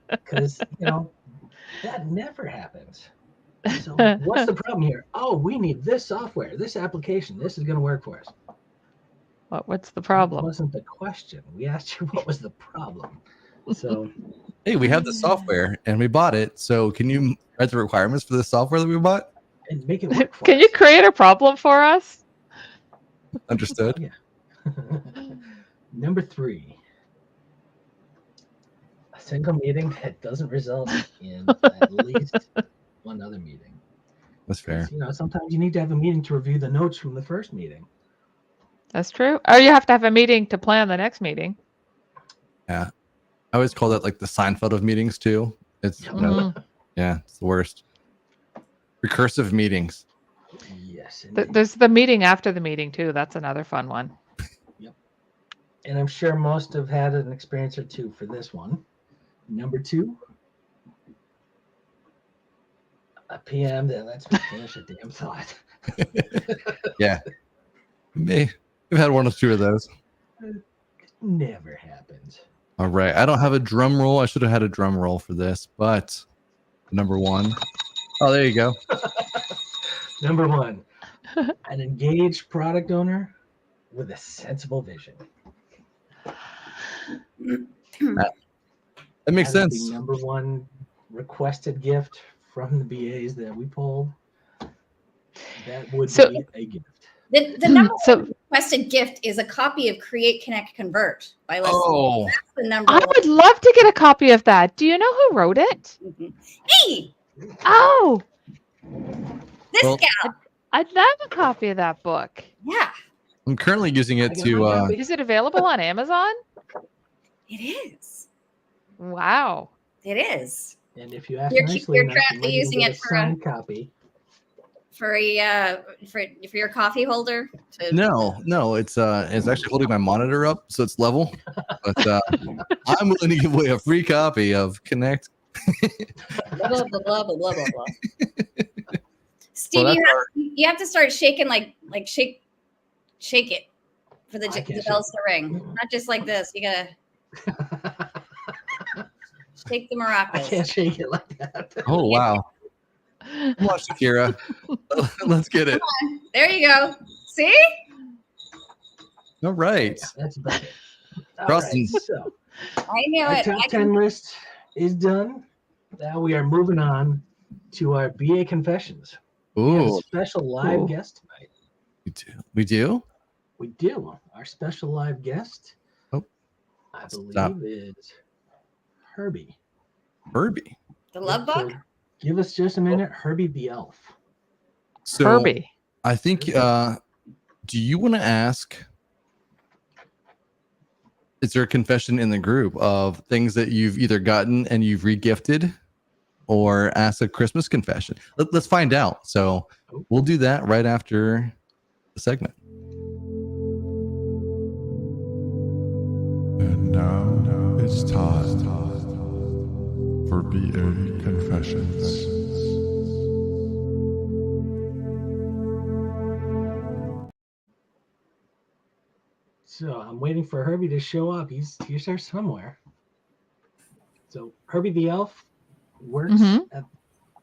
Because, that never happens. So what's the problem here? Oh, we need this software, this application. This is going to work for us. What's the problem? That wasn't the question. We asked you what was the problem. So, hey, we have the software and we bought it. So can you write the requirements for the software that we bought? And make it work for Can us. you create a problem for us? Understood. Yeah. Number 3. A single meeting that doesn't result in at least one other meeting. That's fair. Sometimes you need to have a meeting to review the notes from the first meeting. That's true. Or you have to have a meeting to plan the next meeting. Yeah. I always call that like the Seinfeld of meetings too. It's it's the worst. Recursive meetings. Yes. There's the meeting after the meeting too. That's another fun one. Yep. And I'm sure most have had an experience or two for this one. Number 2. A PM that lets me finish a damn thought. Yeah. We've had 1 or 2 of those. It never happens. All right. I don't have a drum roll. I should have had a drum roll for this, but number 1. Oh, there you go. Number 1. An engaged product owner with a sensible vision. That makes sense. The number 1 requested gift from the BAs that we pulled. That would be a gift. The number 1 requested gift is a copy of Create, Connect, Convert by Leslie. Oh, that's the number I 1. would love to get a copy of that. Do you know who wrote it? Hey, Oh, this gal. I'd love a copy of that book. Yeah, I'm currently using it to. Is it available on Amazon? it is. Wow. It is. And if you ask You're nicely enough, currently you using get it a for a- signed copy. For your coffee holder. No, it's actually holding my monitor up so it's level. But I'm willing to give away a free copy of Connect. Blah blah blah blah blah blah blah. Steve, Well, you have to start shaking like shake it for the bells to ring. Not just like this. You gotta shake the maracas. I can't shake it like that. Oh wow! Come on, Shakira. Let's get it. There you go. See? All right. Yeah, that's better. Rustin. So I knew our it. top 10 list is done. Now we are moving on to our BA confessions. We have a Ooh, special live guest tonight. we do. We do. Our special live guest, I believe, is Herbie. Herbie. The love bug? So give us just a minute. Herbie the elf. So Herbie. I think. Do you want to ask? Is there a confession in the group of things that you've either gotten and you've regifted, or ask a Christmas confession? Let's find out. So we'll do that right after the segment. And now it's time for BA Confessions. So I'm waiting for Herbie to show up. He's there somewhere. So Herbie the elf works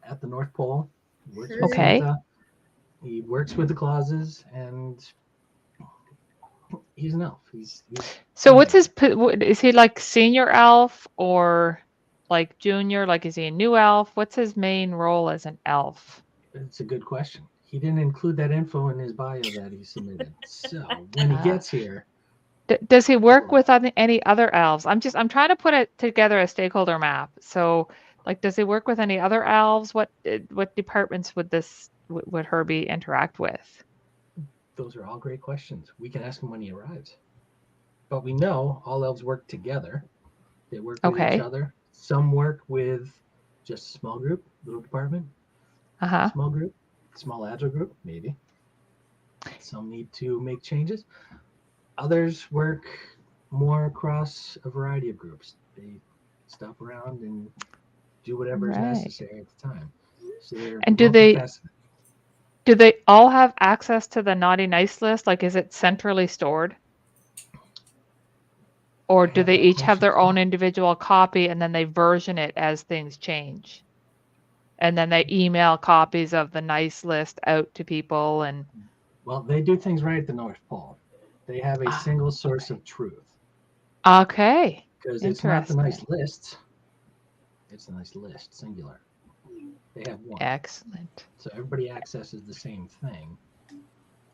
at the North Pole. Works with Okay. Santa. He works with the clauses, and he's an elf. So what's his? Is he like senior elf or like junior? Like is he a new elf? What's his main role as an elf? It's a good question. He didn't include that info in his bio that he submitted. So when he gets here, Does he work with any other elves? I'm trying to put it together a stakeholder map. So like, does he work with any other elves? What departments would Herbie interact with? those are all great questions. We can ask him when he arrives. But we know all elves work together. They work with each other. Some work with just a small group, little department. Small group, small agile group, maybe. Some need to make changes. Others work more across a variety of groups. They stop around and do whatever is necessary at the time. So and do they all have access to the naughty nice list? Like, is it centrally stored? Or do they each have their own individual copy and then they version it as things change? And then they email copies of the nice list out to people and... Well, they do things right at the North Pole. They have a single source of truth. Okay. Because it's not the nice lists. It's the nice list, singular. They have one. Excellent. So everybody accesses the same thing.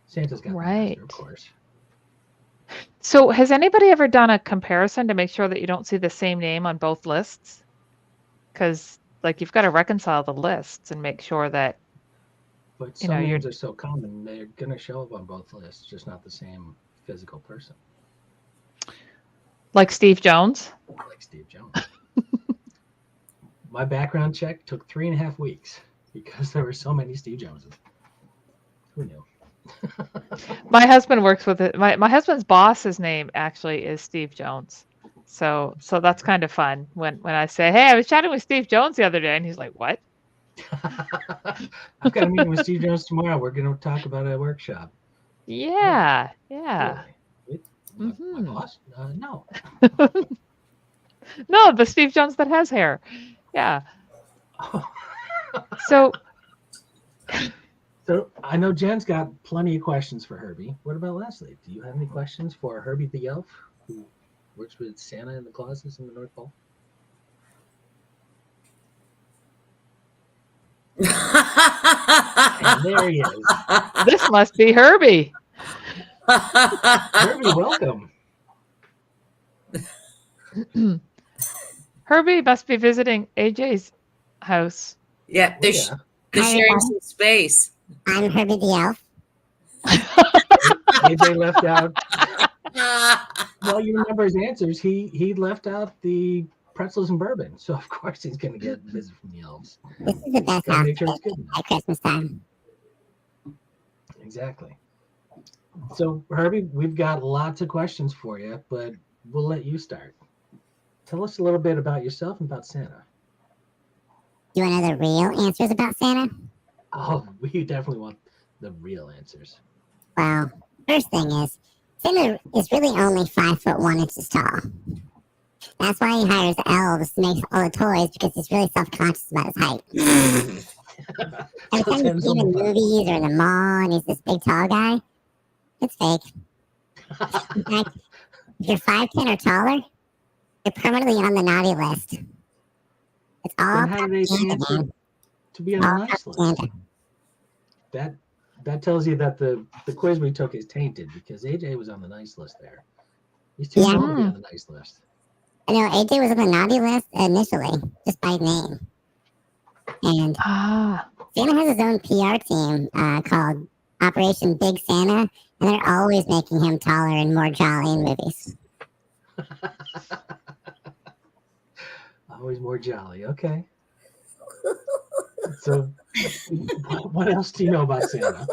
Santa's got the master, of course. So has anybody ever done a comparison to make sure that you don't see the same name on both lists? Because like you've got to reconcile the lists and make sure that But some names are so common, they're going to show up on both lists, just not the same physical person. Like Steve Jones? Like Steve Jones. My background check took 3.5 weeks because there were so many Steve Joneses. Who knew? My husband works with it. My husband's boss's name actually is Steve Jones. So that's kind of fun when I say, hey, I was chatting with Steve Jones the other day, and he's like, what? I've got a meeting with Steve Jones tomorrow. We're going to talk about a workshop. Yeah. Oh, Yeah. really? My boss? No. No, the Steve Jones that has hair. Yeah. So I know Jen's got plenty of questions for Herbie. What about Leslie? Do you have any questions for Herbie the elf, who works with Santa in the closets in the North Pole? And there he is. This must be Herbie. Herbie, welcome. Herbie must be visiting AJ's house. Yeah, they're sharing some space. I'm Herbie the elf. AJ left out. Well, you remember his answers. He left out the pretzels and bourbon, so of course he's going to get a visit from the elves. This is the best house Make sure it's good. at Christmas time. Exactly. So, Herbie, we've got lots of questions for you, but we'll let you start. Tell us a little bit about yourself and about Santa. You want to know the real answers about Santa? Oh, we definitely want the real answers. Well, first thing is, Santa is really only 5'1" tall. That's why he hires elves to make all the toys, because he's really self-conscious about his height. Every time you see him in movies or in the mall and he's this big tall guy, it's fake. In fact, if you're 5'10" or taller, you're permanently on the naughty list. It's all Then how do they propaganda, man. to be on All the nice list? propaganda. That tells you that the quiz we took is tainted, because AJ was on the nice list there. He's too Yeah. young to be on the nice list. I know AJ was on the naughty list initially, just by name. And Santa has his own PR team called Operation Big Santa, and they're always making him taller and more jolly in movies. Always more jolly. Okay. So, what else do you know about Santa?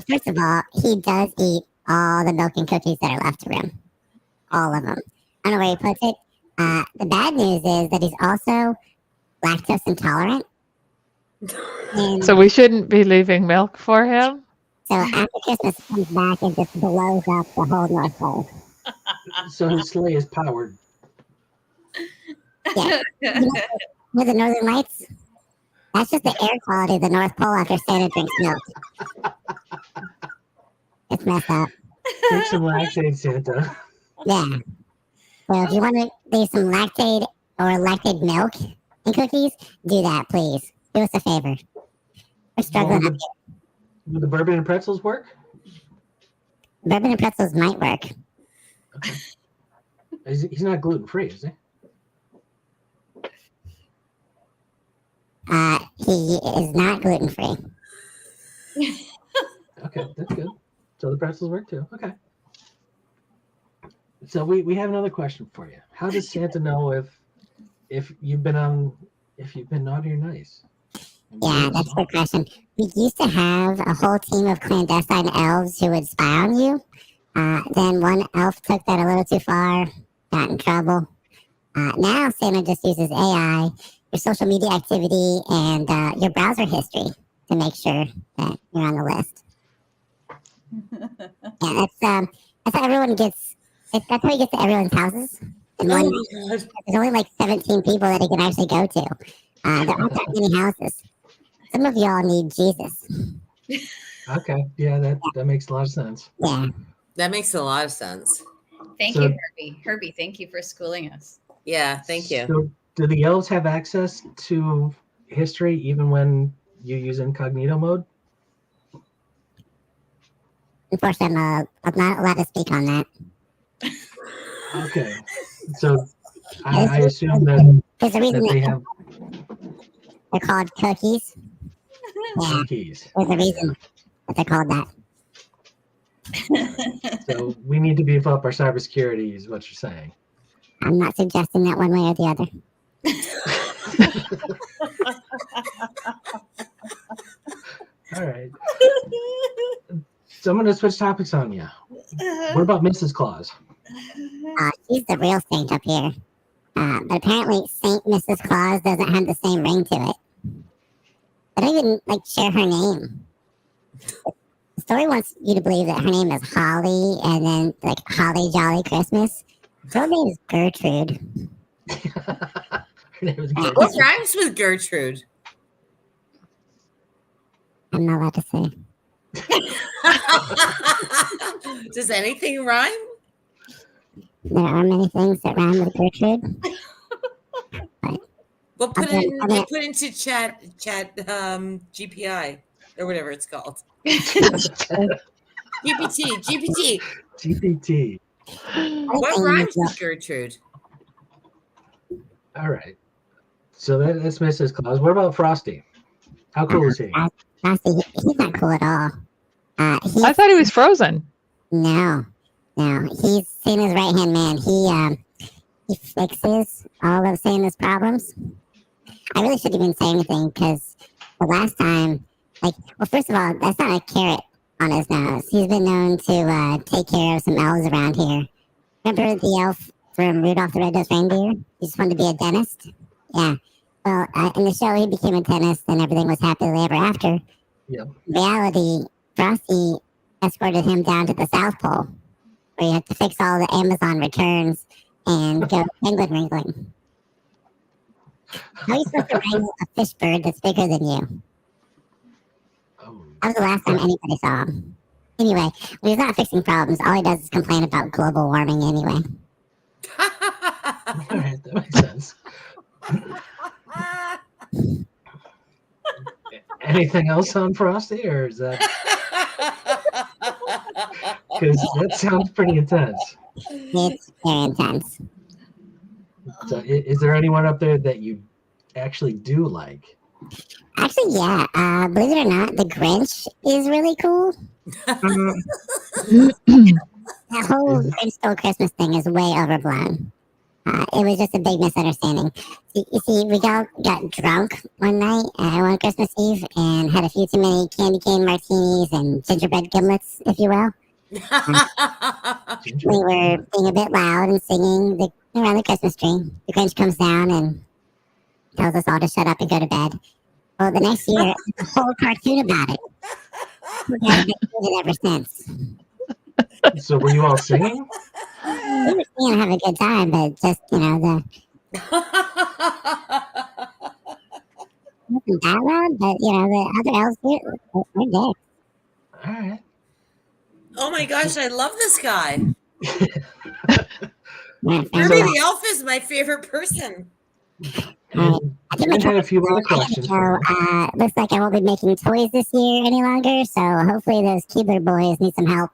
First of all, he does eat all the milk and cookies that are left to him. All of them. I don't know where he puts it. The bad news is that he's also lactose intolerant. And So we shouldn't be leaving milk for him? so after Christmas, he comes back and just blows up the whole North Pole. So his sleigh is powered. Yeah. You know the Northern Lights? That's just the air quality of the North Pole after Santa drinks milk. It's messed up. Take some lactate, Santa. Yeah. So if you want to leave some lactate or lactate milk in cookies, do that, please. Do us a favor. We're struggling. Would the bourbon and pretzels work? Bourbon and pretzels might work. Okay. He's not gluten free, is he? He is not gluten free. Okay, that's good. So the pretzels work too. Okay. So we have another question for you. How does Santa know if you've been naughty or nice? Yeah, that's a good question. We used to have a whole team of clandestine elves who would spy on you. Then one elf took that a little too far, got in trouble. Now Santa just uses AI, your social media activity, and your browser history to make sure that you're on the list. Yeah, that's how everyone gets. That's how he gets to everyone's houses. And there's only like 17 people that he can actually go to. There aren't that many houses. Some of y'all need Jesus. Okay, yeah, that makes a lot of sense. Yeah. That makes a lot of sense. Thank you, Herbie. Herbie, thank you for schooling us. Yeah, thank you. So do the elves have access to history even when you use incognito mode? Unfortunately, I'm not allowed to speak on that. Okay, so I assume that There's a reason they that have. they're called cookies. No keys. There's a reason that they're called that. So we need to beef up our cybersecurity, is what you're saying. I'm not suggesting that one way or the other. All right. So I'm going to switch topics on you. What about Mrs. Claus? She's the real saint up here. But apparently Saint Mrs. Claus doesn't have the same ring to it. I don't even share her name. The story wants you to believe that her name is Holly, and then Holly Jolly Christmas. Her name is Gertrude. Her name is What Gertrude. rhymes with Gertrude? I'm not allowed to say. Does anything rhyme? There are many things that rhyme with Gertrude. Well, put Okay, it okay. put into chat GPI or whatever it's called. GPT. GPT. What rhymes with Gertrude? All right. So that's Mrs. Claus. What about Frosty? How cool is he? Frosty, he's not cool at all. I thought he was frozen. No. He's Santa's right-hand man. He fixes all of Santa's problems. I really shouldn't even say anything because the last time, first of all, that's not a carrot on his nose. He's been known to take care of some elves around here. Remember the elf from Rudolph the Red-Nosed Reindeer? He just wanted to be a dentist? Yeah. Well, in the show, he became a dentist and everything was happily ever after. Yep. In reality, Frosty escorted him down to the South Pole, where you have to fix all the Amazon returns and go penguin wrangling. How are you supposed to wrangle a fish bird that's bigger than you? Oh. That was the last time anybody saw him. Anyway, when he's not fixing problems, all he does is complain about global warming anyway. All right, that makes sense. Anything else on Frosty, or is that? Because that sounds pretty intense. It's very intense. So, is there anyone up there that you actually do like? Actually, yeah. Believe it or not, the Grinch is really cool. That whole Grinch Stole Christmas thing is way overblown. It was just a big misunderstanding. You see, we all got drunk one night, one Christmas Eve, and had a few too many candy cane martinis and gingerbread gimlets, if you will. We were being a bit loud and singing around the Christmas tree. The Grinch comes down and tells us all to shut up and go to bed. Well, the next year, there's a whole cartoon about it. We've been doing it ever since. So were you all singing? We were singing and having a good time, but just, the wasn't that loud, but, the other elves were there. All right. Oh my gosh, I love this guy. Yeah, Herbie the Elf is my favorite person. I had a few more questions. So, looks like I won't be making toys this year any longer, so hopefully those Keebler boys need some help.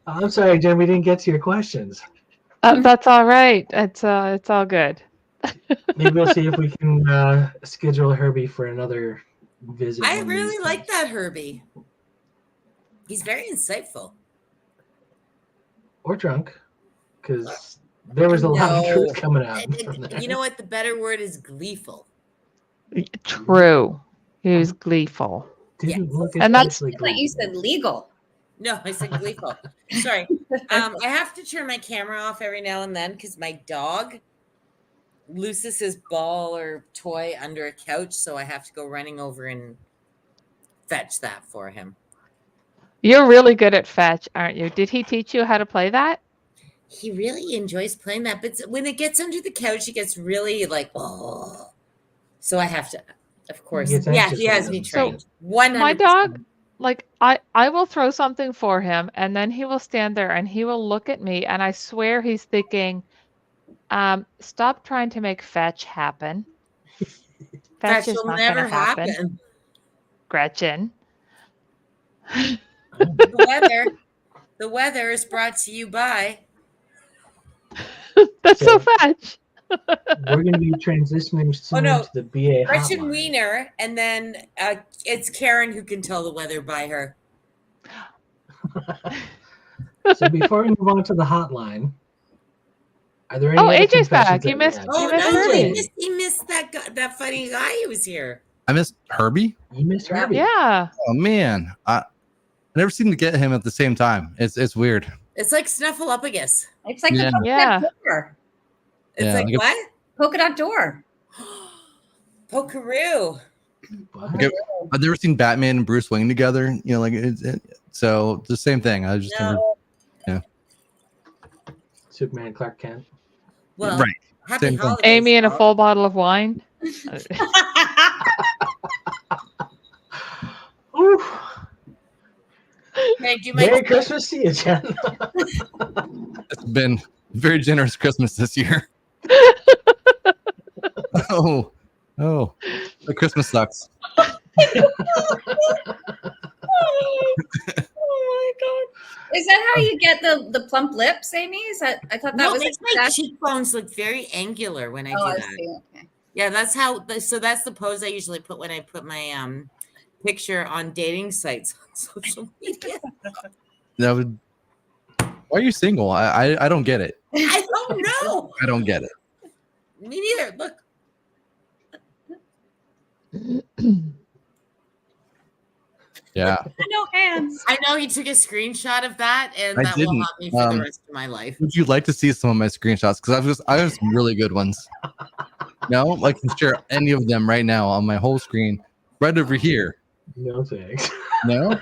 I'm sorry, Jen, we didn't get to your questions. That's all right. It's all good. Maybe we'll see if we can schedule Herbie for another visit. I really like that Herbie. He's very insightful. Or drunk, because there was a lot of truth coming out. From there. You know what? The better word is gleeful. True. He was gleeful. Didn't look And that's- especially I thought you said legal. No, I said gleeful. Sorry. I have to turn my camera off every now and then because my dog loses his ball or toy under a couch, so I have to go running over and fetch that for him. You're really good at fetch, aren't you? Did he teach you how to play that? He really enjoys playing that, but when it gets under the couch, he gets really oh. So I have to, of course. He gets Yeah, anxious he has when me it doesn't trained. 100%. My dog, I will throw something for him, and then he will stand there and he will look at me, and I swear he's thinking, stop trying to make fetch happen. Fetch is will not never gonna happen. happen. Gretchen. The weather is brought to you by. That's so fetch. We're going to be transitioning soon no. to the BA Gretchen hotline. Wiener, and then it's Karen who can tell the weather by her. So before we move on to the hotline, are there any Oh, other AJ's back. confessions You that we missed. have? Oh You missed no, Herbie. he missed that funny guy who was here. I missed Herbie. You missed Yeah. Herbie. Yeah. Oh man, I never seem to get him at the same time. It's weird. It's like Snuffleupagus. It's like Yeah. the polka Yeah. dot door. It's Yeah, like like what? Polka dot door. Pokeroo. Okay. I've never seen Batman and Bruce Wayne together. You know, like so it's the same thing. I just never. Superman and Clark Kent. Well, Right. happy Same thing. holidays. Amy and a y'all. full bottle of wine. Ooh. Can I do my Merry Christmas to you, Jen. It's been a very generous Christmas this year. oh, the Christmas sucks. Oh my god! Is that how you get the plump lips, Amy? Is that I thought that No, was it makes my cheekbones look very angular when I do I that. see. Okay. Yeah, that's how. So that's the pose I usually put when I put my picture on dating sites on social media. That would. Why are you single? I don't get it. I don't know. I don't get it. Me neither. Look. Yeah. No hands. I know he took a screenshot of that, and I that will didn't. haunt me for the rest of my life. Would you like to see some of my screenshots? Because I have some really good ones. No, I can share any of them right now on my whole screen, right over here. No thanks. No.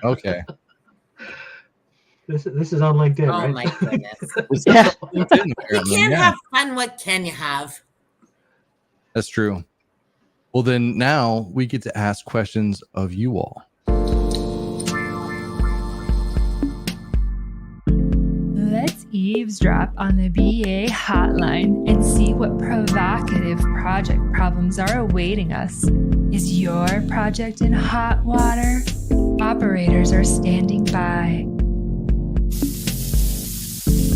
Okay. This is on LinkedIn, Oh right? my goodness. It's Yeah. LinkedIn, You apparently. can't Yeah, have fun. What can you have? that's true. Well, then now we get to ask questions of you all. Let's eavesdrop on the BA hotline and see what provocative project problems are awaiting us. Is your project in hot water? Operators are standing by.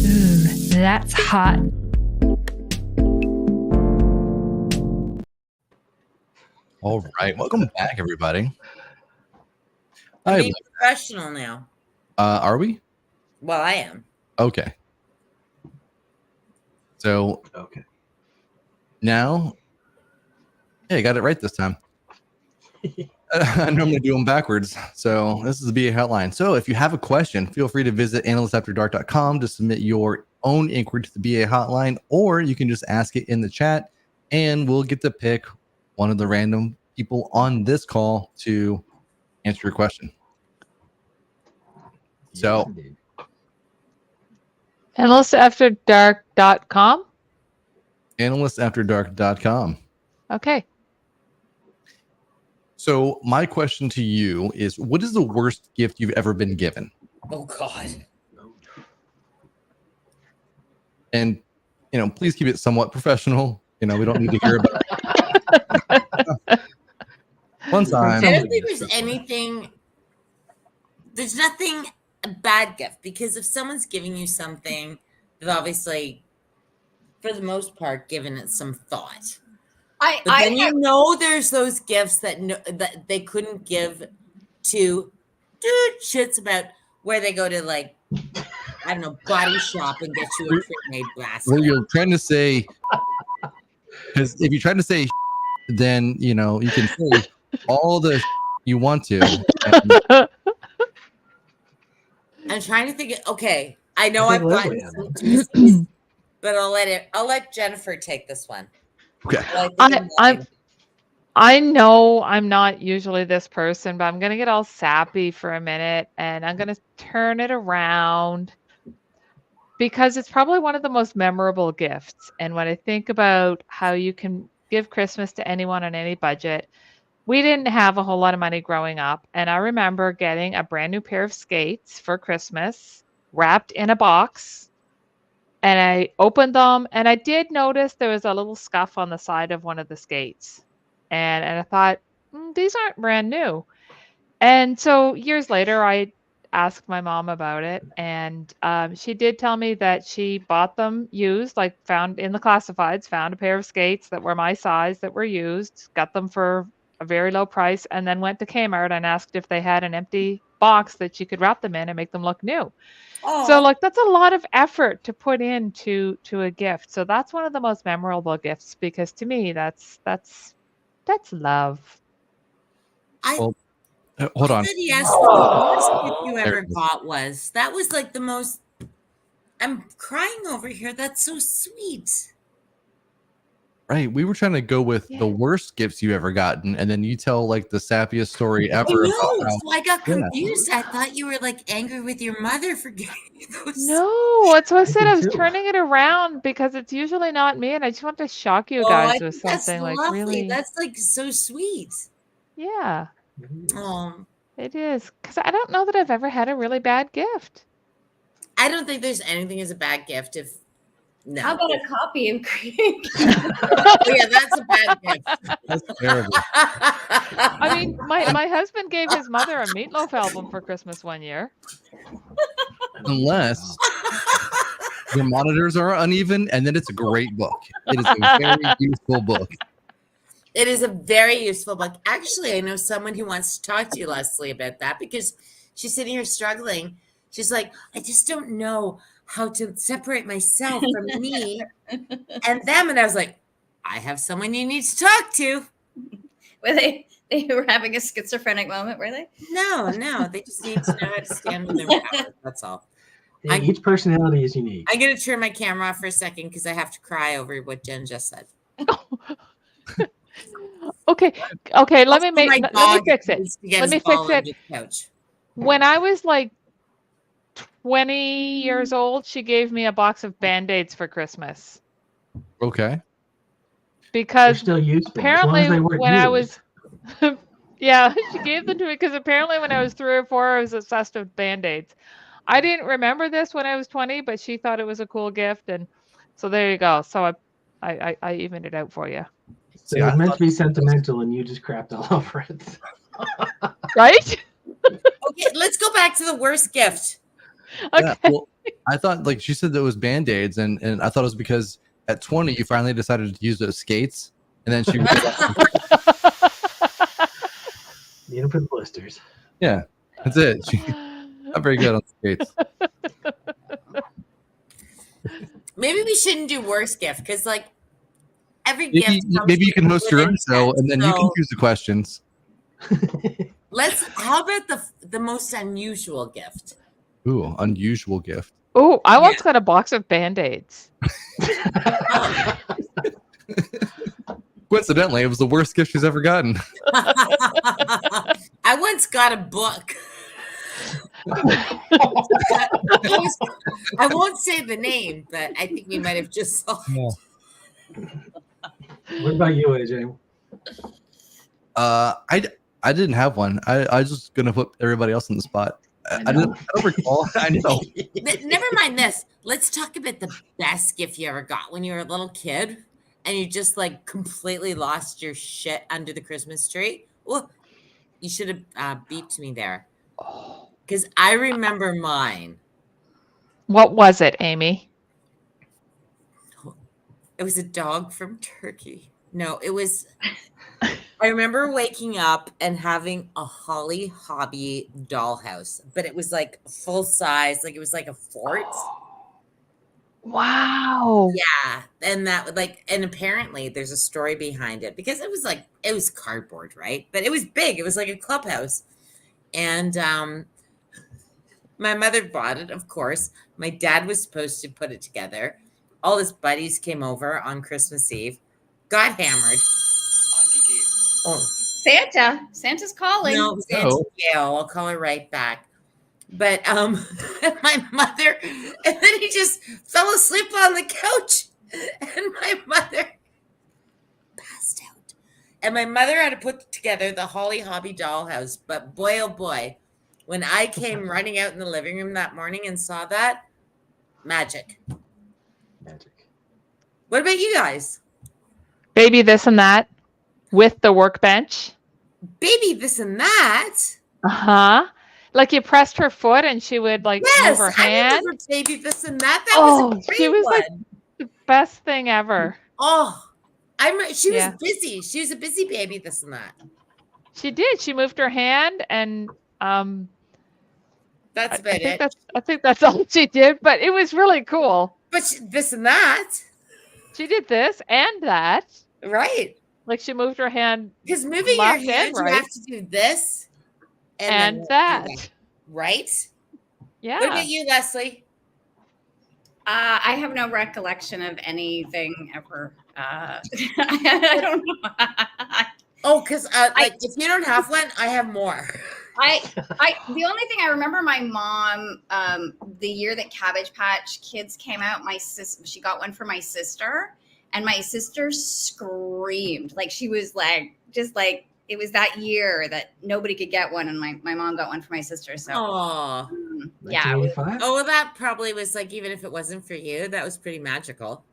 Ooh, that's hot. All right, welcome back, everybody. I'm Hi, being professional now. are we? Well, I am. Okay. So Okay. now, hey, I got it right this time. I normally do them backwards. So this is the BA hotline. So if you have a question, feel free to visit analystsafterdark.com to submit your own inquiry to the BA hotline, or you can just ask it in the chat and we'll get to pick one of the random people on this call to answer your question. So- Yes, indeed. Analystsafterdark.com. analystsafterdark.com. Okay. So my question to you is, what is the worst gift you've ever been given? Oh God. And, please keep it somewhat professional. We don't need to hear about it. One time. I don't think there's anything. There's nothing a bad gift, because if someone's giving you something, they've obviously, for the most part, given it some thought. But then there's those gifts that they couldn't give to shits about, where they go to, like, I don't know, Body Shop and get you a pre-made basket. Well, you're trying to say, because if you're trying to say, then you can say all the you want to. And I'm trying to think. Okay, I know I I've think gotten Leslie some twisties, but I'll let Jennifer take this one. okay. I know I'm not usually this person, but I'm going to get all sappy for a minute and I'm going to turn it around because it's probably one of the most memorable gifts. And when I think about how you can give Christmas to anyone on any budget, we didn't have a whole lot of money growing up. And I remember getting a brand new pair of skates for Christmas wrapped in a box. And I opened them and I did notice there was a little scuff on the side of one of the skates. And I thought, these aren't brand new. And so years later, I ask my mom about it, and she did tell me that she bought them used, like found in the classifieds, found a pair of skates that were my size that were used, got them for a very low price, and then went to Kmart and asked if they had an empty box that she could wrap them in and make them look new. So like that's a lot of effort to put into a gift. So that's one of the most memorable gifts, because to me that's love. Well, hold on. I said yes. What the worst gift you ever got was. That was like the most. I'm crying over here. That's so sweet. Right. We were trying to go with the worst gifts you ever gotten, and then you tell like the sappiest story ever. So I got confused. I thought you were like angry with your mother for getting you those. No, that's what I said. I was turning it around because it's usually not me, and I just want to shock you guys with something like lovely. really. That's like so sweet. Yeah. It is, because I don't know that I've ever had a really bad gift. I don't think there's anything as a bad gift. No. How about a copy of Creek? Oh, yeah, that's a bad gift. That's terrible. I mean, my husband gave his mother a Meatloaf album for Christmas one year. Unless the monitors are uneven, and then it's a great book. It is a very useful book. It is a very useful book. Actually, I know someone who wants to talk to you, Leslie, about that, because she's sitting here struggling. She's like, I just don't know how to separate myself from me and them. And I was like, I have someone you need to talk to. Were they were having a schizophrenic moment, were they? No, they just need to know how to stand in their power. That's all. Each personality is unique. I'm going to turn my camera off for a second because I have to cry over what Jen just said. Okay. Let me fix it. Let me fix it. When I was like 20 years old, she gave me a box of Band-Aids for Christmas. Okay. They're Because still useful, apparently as long as they weren't when I used. was, yeah, she gave them to me because apparently when I was 3 or 4, I was obsessed with Band-Aids. I didn't remember this when I was 20, but she thought it was a cool gift, and so there you go. So I evened it out for you. So it was meant to be sentimental, and you just crapped all over it. Right? Okay, let's go back to the worst gift. Okay. Yeah, well, I thought, like she said, that was Band-Aids, and I thought it was because at 20 you finally decided to use those skates, and then she Need them for the blisters. Yeah, that's it. She's not very good on skates. Maybe we shouldn't do worst gift because like every Maybe, gift. maybe you can host your own show, and then you can choose the questions. How about the most unusual gift? Ooh, unusual gift. Oh, I once got a box of Band-Aids. Coincidentally, it was the worst gift she's ever gotten. I once got a book. I won't say the name, but I think we might have just saw it. What about you, AJ? I didn't have one. I was just gonna put everybody else on the spot. I don't recall. I know. Never mind this. Let's talk about the best gift you ever got when you were a little kid and you just like completely lost your shit under the Christmas tree. Well, you should have beeped me there because I remember mine. What was it, Amy? It was a dog from Turkey. No, it was. I remember waking up and having a Holly Hobby dollhouse, but it was like full size, like it was like a fort. Wow. Yeah, and and apparently there's a story behind it because it was cardboard, right? But it was big. It was like a clubhouse, and my mother bought it, of course. My dad was supposed to put it together. All his buddies came over on Christmas Eve, got hammered. Oh. Santa's calling. No, Santa's Gail. I'll call her right back. But my mother, and then he just fell asleep on the couch, and my mother passed out. And my mother had to put together the Holly Hobby dollhouse. But boy, oh boy, when I came running out in the living room that morning and saw that, magic. What about you guys? Baby this and that with the workbench. Baby this and that. Uh-huh. Like you pressed her foot and she would like move her I hand. remember baby this and that. That was a great she was one. like the best thing ever. Oh, she was Yeah. busy. She was a busy baby this and that. She did. She moved her hand and That's about it. I think that's all she did, but it was really cool. But this and that. She did this and that. Right. Like she moved her hand. Because moving your left and hand, you right. have to do this And then that. Right? Yeah. What about you, Leslie? I have no recollection of anything ever. I don't know. Oh, because like if you don't have one, I have more. The only thing I remember, my mom, the year that Cabbage Patch Kids came out, she got one for my sister, and my sister screamed like she was like just like it was that year that nobody could get one, and my mom got one for my sister. So yeah. Oh, that probably was like, even if it wasn't for you, that was pretty magical.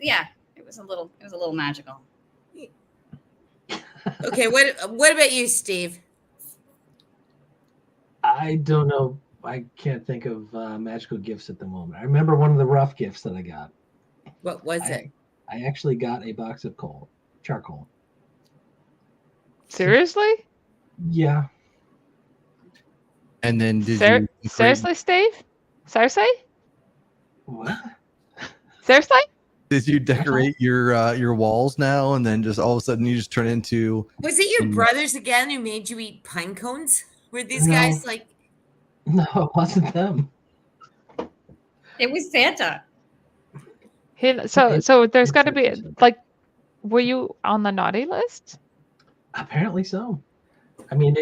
Yeah, it was a little magical. Okay, what about you, Steve? I don't know. I can't think of magical gifts at the moment. I remember one of the rough gifts that I got. What was it? I actually got a box of charcoal. Seriously? Yeah. And then seriously, Steve? Seriously? What? Seriously? Did you decorate your walls now, and then just all of a sudden you just turn into? Was it your brothers again who made you eat pine cones? Were these guys like? No, it wasn't them. It was Santa. So there's got to be like, were you on the naughty list? Apparently so. I mean,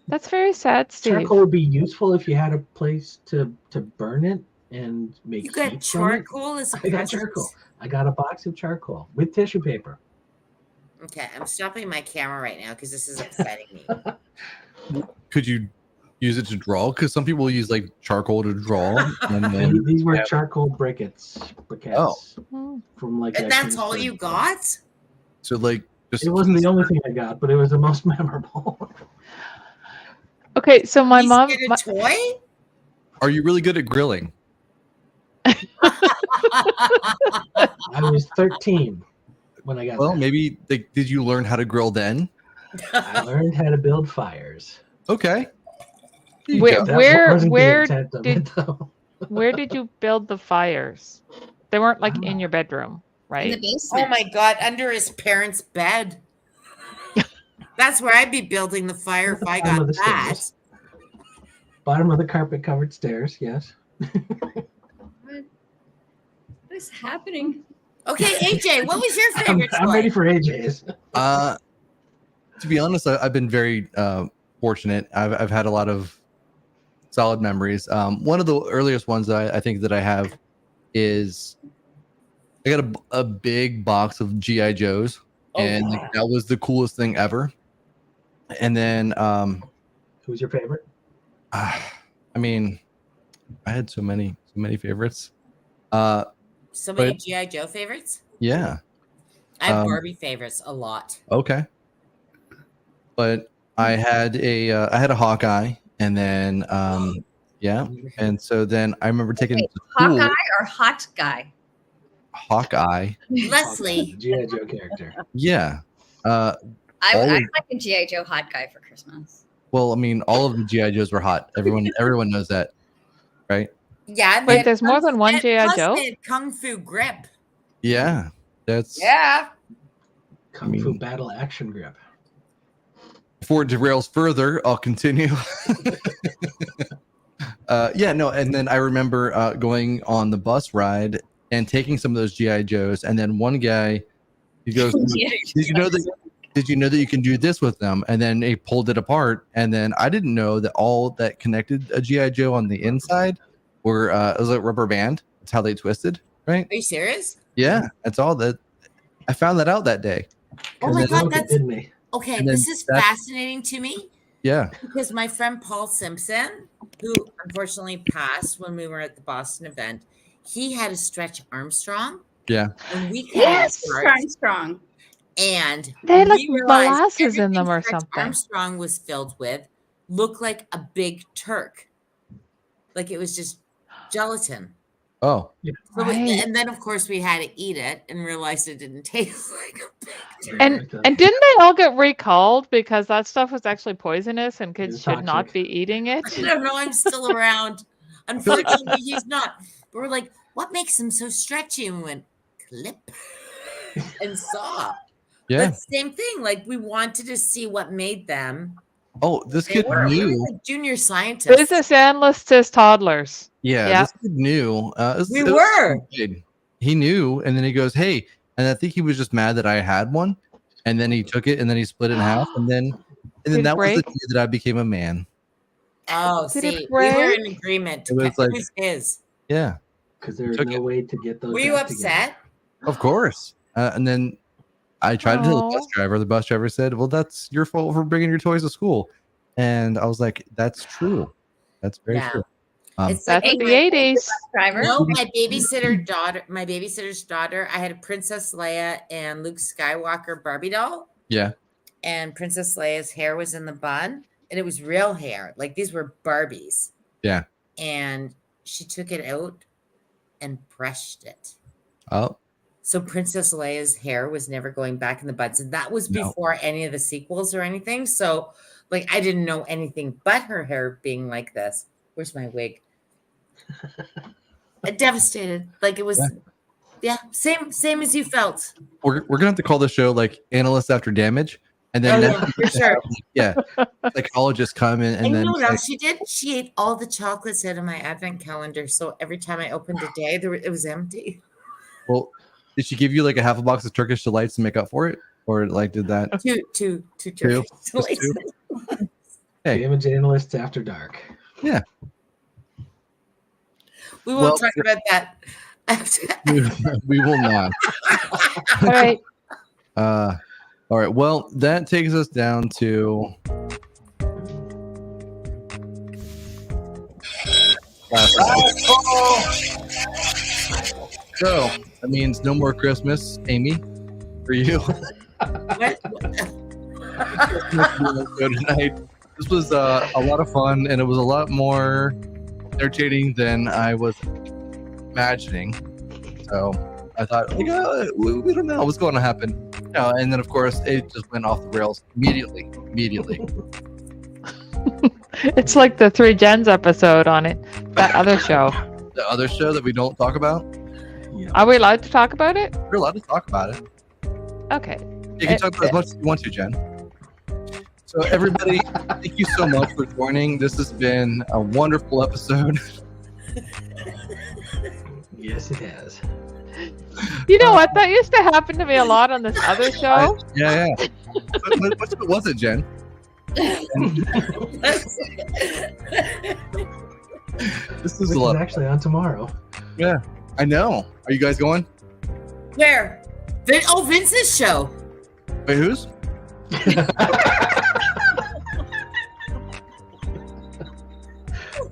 that's very sad, Steve. Charcoal would be useful if you had a place to burn it and make. You got charcoal as a I got charcoal. I got a box of charcoal with tissue paper. Okay, I'm stopping my camera right now because this is upsetting me. Could you use it to draw? Because some people use like charcoal to draw. And then these were charcoal briquettes. From like. And that's all you got? So like, it wasn't the only thing I got, but it was the most memorable. Okay, so my mom. Get a toy? Are you really good at grilling? I was 13 when I got. Well, maybe did you learn how to grill then? I learned how to build fires. Okay. Where did you build the fires? They weren't like in your bedroom, right? In the basement. Oh my God, under his parents' bed. That's where I'd be building the fire if I got that. Stairs. Bottom of the carpet covered stairs, yes. What is happening? Okay, AJ, what was your favorite I'm ready for AJ's. To be honest, I've been very fortunate. I've had a lot of solid memories. One of the earliest ones that I think that I have is I got a big box of GI Joes, and that was the coolest thing ever. And then, who's your favorite? I mean, I had so many favorites. So many GI Joe favorites. Yeah, I have Barbie favorites a lot. Okay, but I had a Hawkeye, and then yeah, and so then I remember taking it to school. Hawkeye or Hot Guy? Hawkeye. Leslie, GI Joe character. Yeah. I like a GI Joe Hot Guy for Christmas. Well, I mean, all of the GI Joes were hot. Everyone knows that, right? Yeah. Wait, there's more than one GI Joe? They had Kung Fu Grip. Yeah, that's Kung Fu Battle Action Grip. Before it derails further, I'll continue. And then I remember going on the bus ride and taking some of those GI Joes, and then one guy, he goes, "Did you know that you can do this with them?" And then he pulled it apart, and then I didn't know that all that connected a GI Joe on the inside were it was a rubber band. That's how they twisted, right? Are you serious? Yeah, that's all that. I found that out that day. Oh my God, that's me. Okay. This is fascinating to me. Yeah, because my friend Paul Simpson, who unfortunately passed when we were at the Boston event, he had a Stretch Armstrong. Yeah. And we Armstrong. And they had like molasses in them or something. Armstrong was filled with looked like a big Turk. Like it was just gelatin. Oh, So Right. and then of course we had to eat it and realized it didn't taste like a big Turk. And didn't they all get recalled because that stuff was actually poisonous and kids It's should not toxic. be eating I it? don't know. I'm still around. Unfortunately, he's not. But we're like, what makes him so stretchy? And we went, clip and saw. yeah. But same thing. Like we wanted to see what made them. Oh, this They kid were knew. like junior scientists. Business analysts as toddlers. Yeah, Yeah. this kid knew. We were. He knew, and then he goes, "Hey," and I think he was just mad that I had one, and then he took it, and then he split it in half, and then Did it that was the break? day that I became a man. Oh, Did it see, we were break? in agreement. It was like- was his. Yeah, Because there's Took no it. way to get those. Were you back together. upset? of course. And then I tried to tell the bus Aw. driver. The bus driver said, "Well, that's your fault for bringing your toys to school," and I was like, "That's true. That's very Yeah. true." It's like That's the Hey, 80s. Driver. no, my babysitter's daughter. I had a Princess Leia and Luke Skywalker Barbie doll, Yeah. and Princess Leia's hair was in the bun, and it was real hair. Like these were Barbies. Yeah. And she took it out and brushed it. Oh, So Princess Leia's hair was never going back in the buns. And that was No. before any of the sequels or anything. So like I didn't know anything but her hair being like this. Where's my wig? Devastated. Like it was same as you felt. we're gonna have to call the show like Analysts After Damage, and then Oh, yeah, for sure. yeah, psychologists come in, and And you then know what else she did? She ate all the chocolates out of my advent calendar. So every time I opened a day, it was empty. well, did she give you like a half a box of Turkish delights to make up for it, or like did that? Two Turkish Just delights. two? Hey. Damage Analysts After Dark. Yeah, We won't Well, talk about that. we will not. All right. All right. Well, that takes us down to so that means no more Christmas, Amy, for you. What? So tonight, this was a lot of fun, and it was a lot more entertaining than I was imagining. So I thought, like, we don't know what's going to happen. And then, of course, it just went off the rails immediately. It's like the Three Gens episode on it. That other show. The other show that we don't talk about, Yeah. Are we allowed to talk about it? we're allowed to talk about it. Okay. You can talk about as much as you want to, Jen. So, everybody, thank you so much for joining. This has been a wonderful episode. Yes, it has. You know what? That used to happen to me a lot on this other show. Yeah. What was it, Jen? This is Which a lot. is actually on tomorrow. Yeah, I know. Are you guys going? Where? Vince's show. Wait, who's?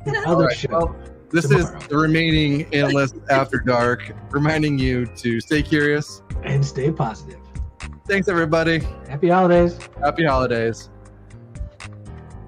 Other Alright, show. well, this tomorrow. is the remaining Analysts After Dark, reminding you to stay curious. And stay positive. Thanks, everybody. Happy holidays. Happy holidays.